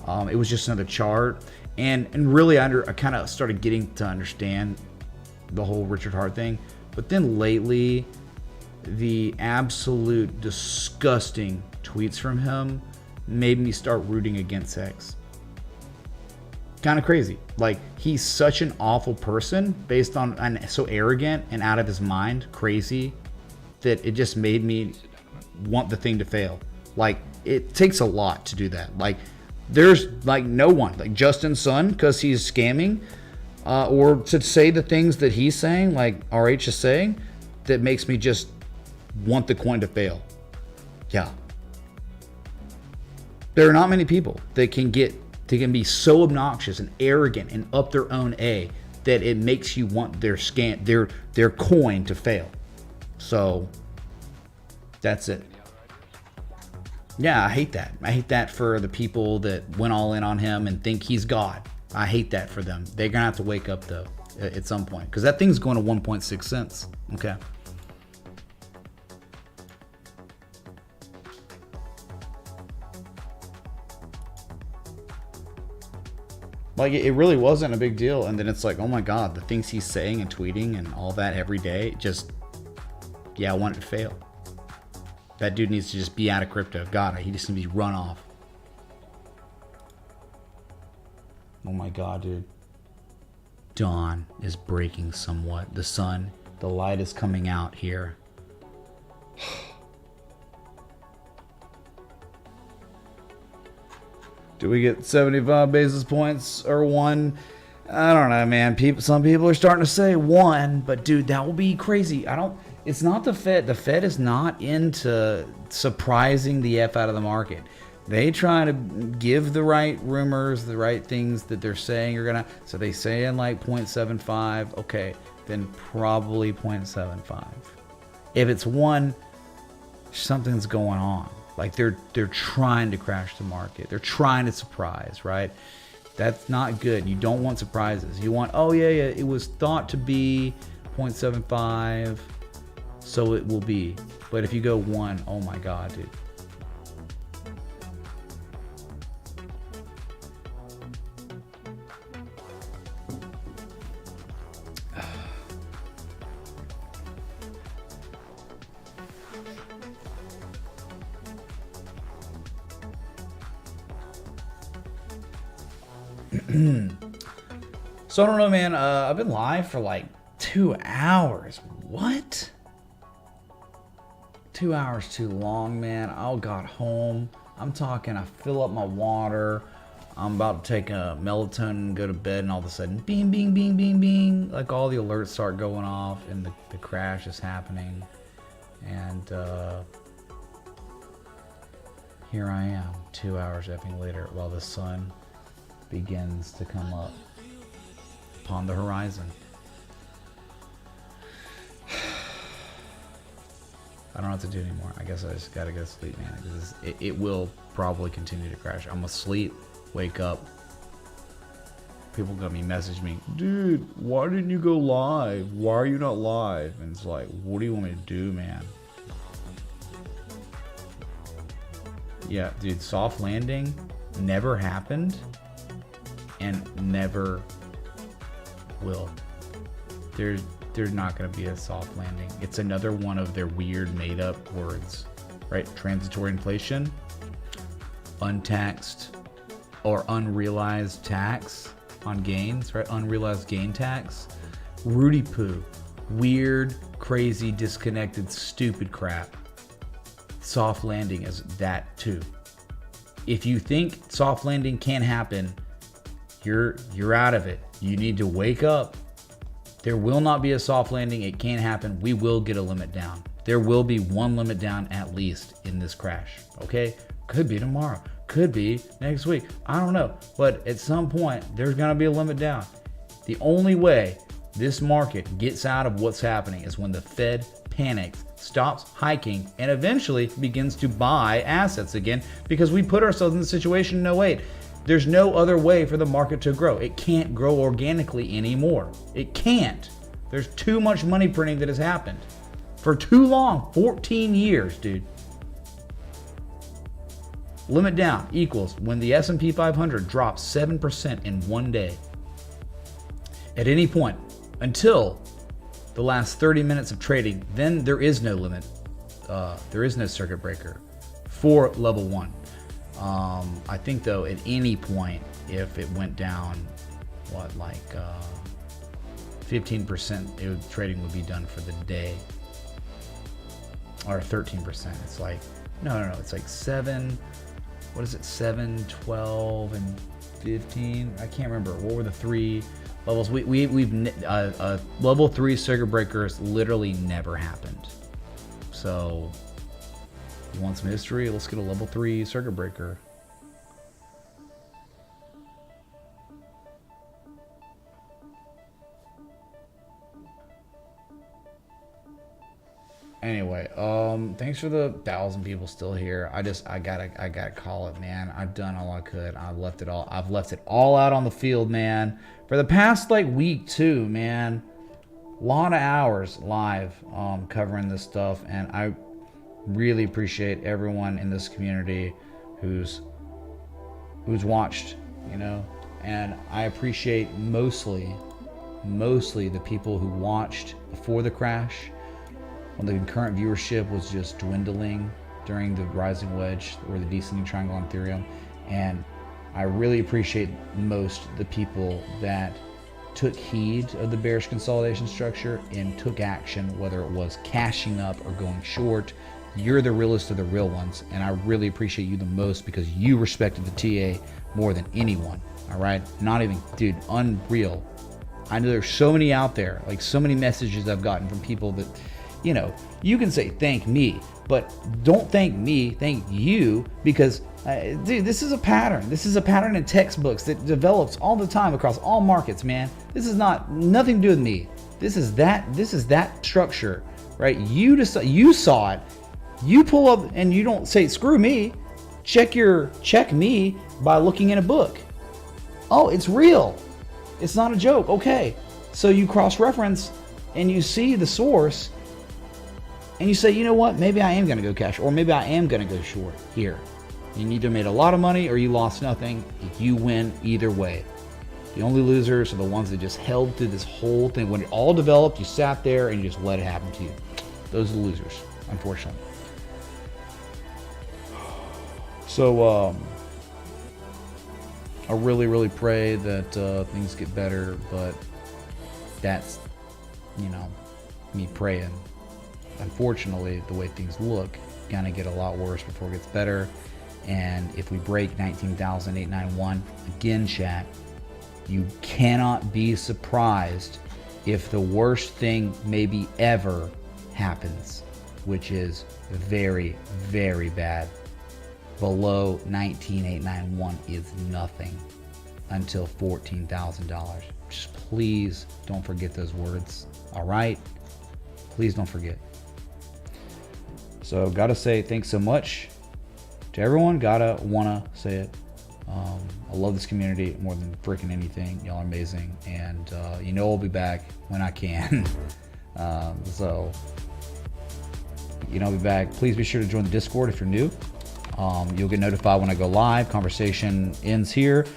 It was just another chart. And really, I kind of started getting to understand the whole Richard Hart thing. But then lately, the absolute disgusting tweets from him made me start rooting against Hex. Kind of crazy. Like, he's such an awful person based on, and so arrogant and out of his mind, crazy, that it just made me want the thing to fail. Like, it takes a lot to do that. Like, there's like no one, like Justin Sun, because he's scamming, or to say the things that he's saying, like RH is saying, that makes me just want the coin to fail. Yeah. There are not many people that can be so obnoxious and arrogant and up their own A that it makes you want their coin to fail. So that's it. Yeah, I hate that. I hate that for the people that went all in on him and think he's God. I hate that for them. They're gonna have to wake up though at some point, because that thing's going to 1.6 cents. Okay. Like, it really wasn't a big deal, and then it's like, oh my god, the things he's saying and tweeting and all that every day, just, yeah, I want it to fail. That dude needs to just be out of crypto. God, he just needs to be run off. Oh my god, dude. Dawn is breaking somewhat. The sun, the light is coming out here. Do we get 75 basis points or one? I don't know, man. Some people are starting to say one, but dude, that will be crazy. It's not the Fed. The Fed is not into surprising the F out of the market. They try to give the right rumors, the right things that they're saying are gonna. So they say in like 0.75. Okay, then probably 0.75. If it's one, something's going on. Like they're trying to crash the market. They're trying to surprise, right? That's not good. You don't want surprises. You want, oh yeah, it was thought to be 0.75, so it will be. But if you go one, oh my god, dude. So I don't know, man. I've been live for like 2 hours. What? 2 hours too long, man. I got home. I'm talking, I fill up my water. I'm about to take a melatonin and go to bed, and all of a sudden, bing, bing, bing, bing, bing. Like all the alerts start going off, and the crash is happening. And here I am, 2 hours effing later, while the sun begins to come up upon the horizon. I don't know what to do anymore. I guess I just gotta go to sleep, man. It will probably continue to crash. I'm gonna sleep, wake up. People gonna be messaging me, dude, why didn't you go live? Why are you not live? And it's like, what do you want me to do, man? Yeah, dude, soft landing never happened and never will. There's not going to be a soft landing. It's another one of their weird made up words, right? Transitory inflation, untaxed or unrealized tax on gains, right? Unrealized gain tax. Rudy poo. Weird, crazy, disconnected, stupid crap. Soft landing is that too. If you think soft landing can't happen, you're out of it. You need to wake up. There will not be a soft landing. It can't happen. We will get a limit down. There will be one limit down at least in this crash. Okay? Could be tomorrow. Could be next week. I don't know. But at some point, there's going to be a limit down. The only way this market gets out of what's happening is when the Fed panics, stops hiking, and eventually begins to buy assets again, because we put ourselves in the situation, no wait, there's no other way for the market to grow. It can't grow organically anymore. It can't. There's too much money printing that has happened for too long. 14 years, dude. Limit down equals when the S&P 500 drops 7% in one day. At any point until the last 30 minutes of trading, then there is no limit. There is no circuit breaker for level 1. I think though at any point, if it went down, 15%, trading would be done for the day, or 13%. It's like, no, it's like 7, 12 and 15. I can't remember. What were the 3 levels? We've level 3 circuit breakers literally never happened. So you want some history? Let's get a level 3 circuit breaker. Anyway, thanks for the 1,000 people still here. I gotta call it, man. I've done all I could. I've left it all out on the field, man. For the past week too, man. A lot of hours live covering this stuff, and I really appreciate everyone in this community who's watched, and I appreciate mostly the people who watched before the crash, when the concurrent viewership was just dwindling during the rising wedge or the descending triangle on Ethereum. And I really appreciate most the people that took heed of the bearish consolidation structure and took action, whether it was cashing up or going short. You're the realest of the real ones, and I really appreciate you the most because you respected the TA more than anyone. All right, not even, dude, unreal. I know there's so many out there, so many messages I've gotten from people that, you can say thank me, but don't thank me, thank you, because dude, this is a pattern. This is a pattern in textbooks that develops all the time across all markets, man. This is nothing to do with me. This is that structure, right? You saw it. You pull up and you don't say screw me. Check me by looking in a book. Oh, it's real. It's not a joke. Okay. So you cross-reference and you see the source and you say, you know what? Maybe I am going to go cash, or maybe I am going to go short here. You either made a lot of money or you lost nothing. You win either way. The only losers are the ones that just held through this whole thing. When it all developed, you sat there and you just let it happen to you. Those are the losers, unfortunately. So I really, really pray that things get better, but that's, me praying. Unfortunately, the way things look, gonna get a lot worse before it gets better. And if we break 19,891 again, chat, you cannot be surprised if the worst thing maybe ever happens, which is very, very bad. Below 19,891 is nothing until $14,000. Just please don't forget those words. All right, please don't forget. So gotta say thanks so much to everyone. Gotta wanna say it. I love this community more than freaking anything. Y'all are amazing, and you know I'll be back when I can. So you know I'll be back. Please be sure to join the Discord if you're new. You'll get notified when I go live. Conversation ends here,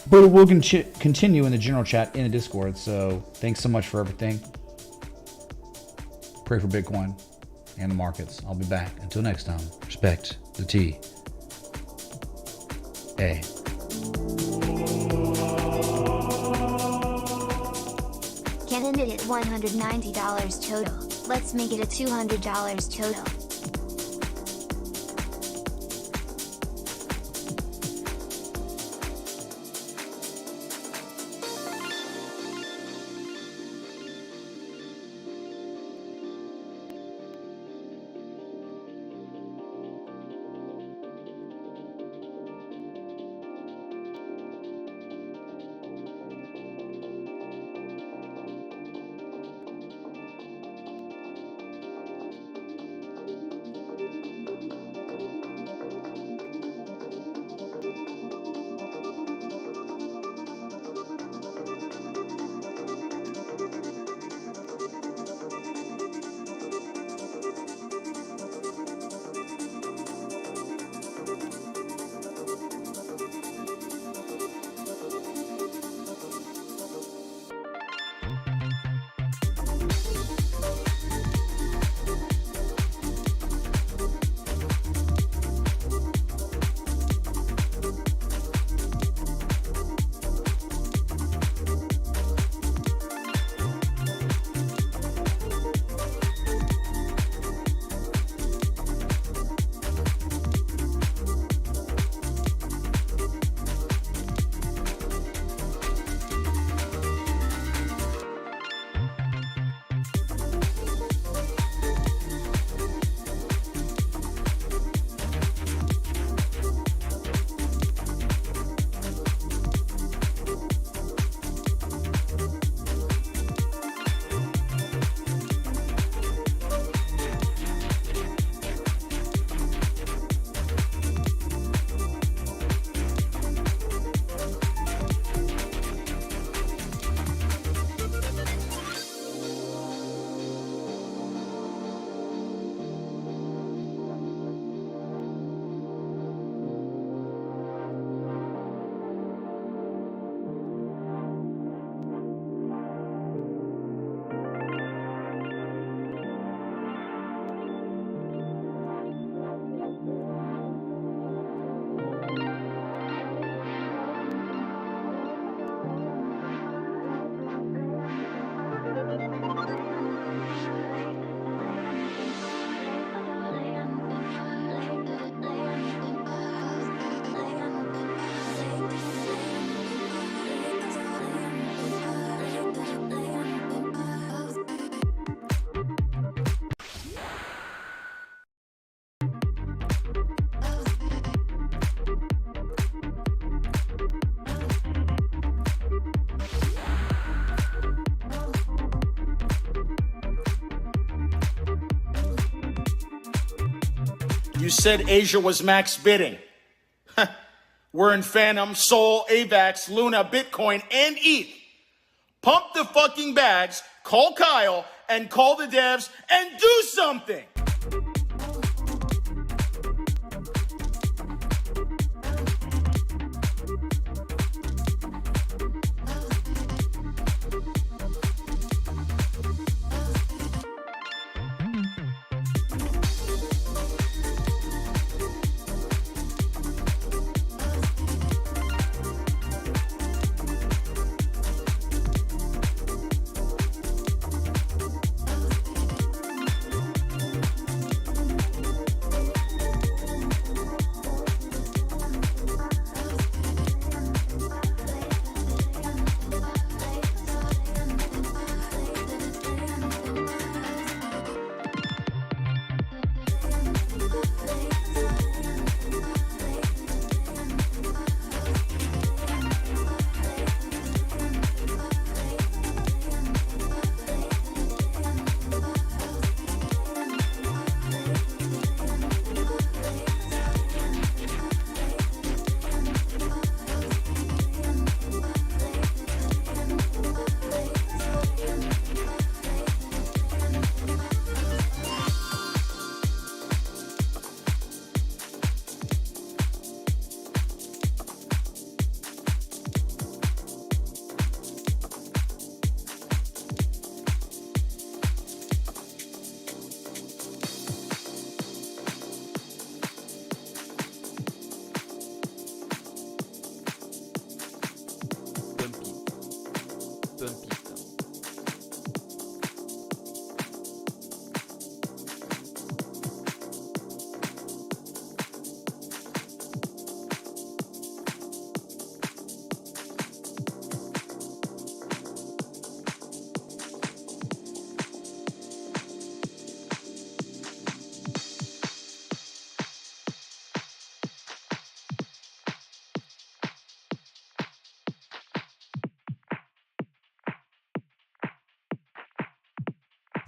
but it will continue in the general chat in the Discord. So thanks so much for everything. Pray for Bitcoin and the markets. I'll be back. Until next time, respect the T. A. Cannon it at $190 total. Let's make it a $200 total. You said Asia was max bidding. We're in Phantom, Sol, AVAX, Luna, Bitcoin, and ETH. Pump the fucking bags, call Kyle, and call the devs, and do something! pumpy, putain.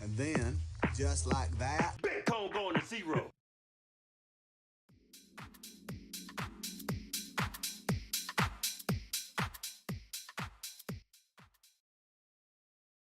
And then, just like that, Bitcoin going to zero.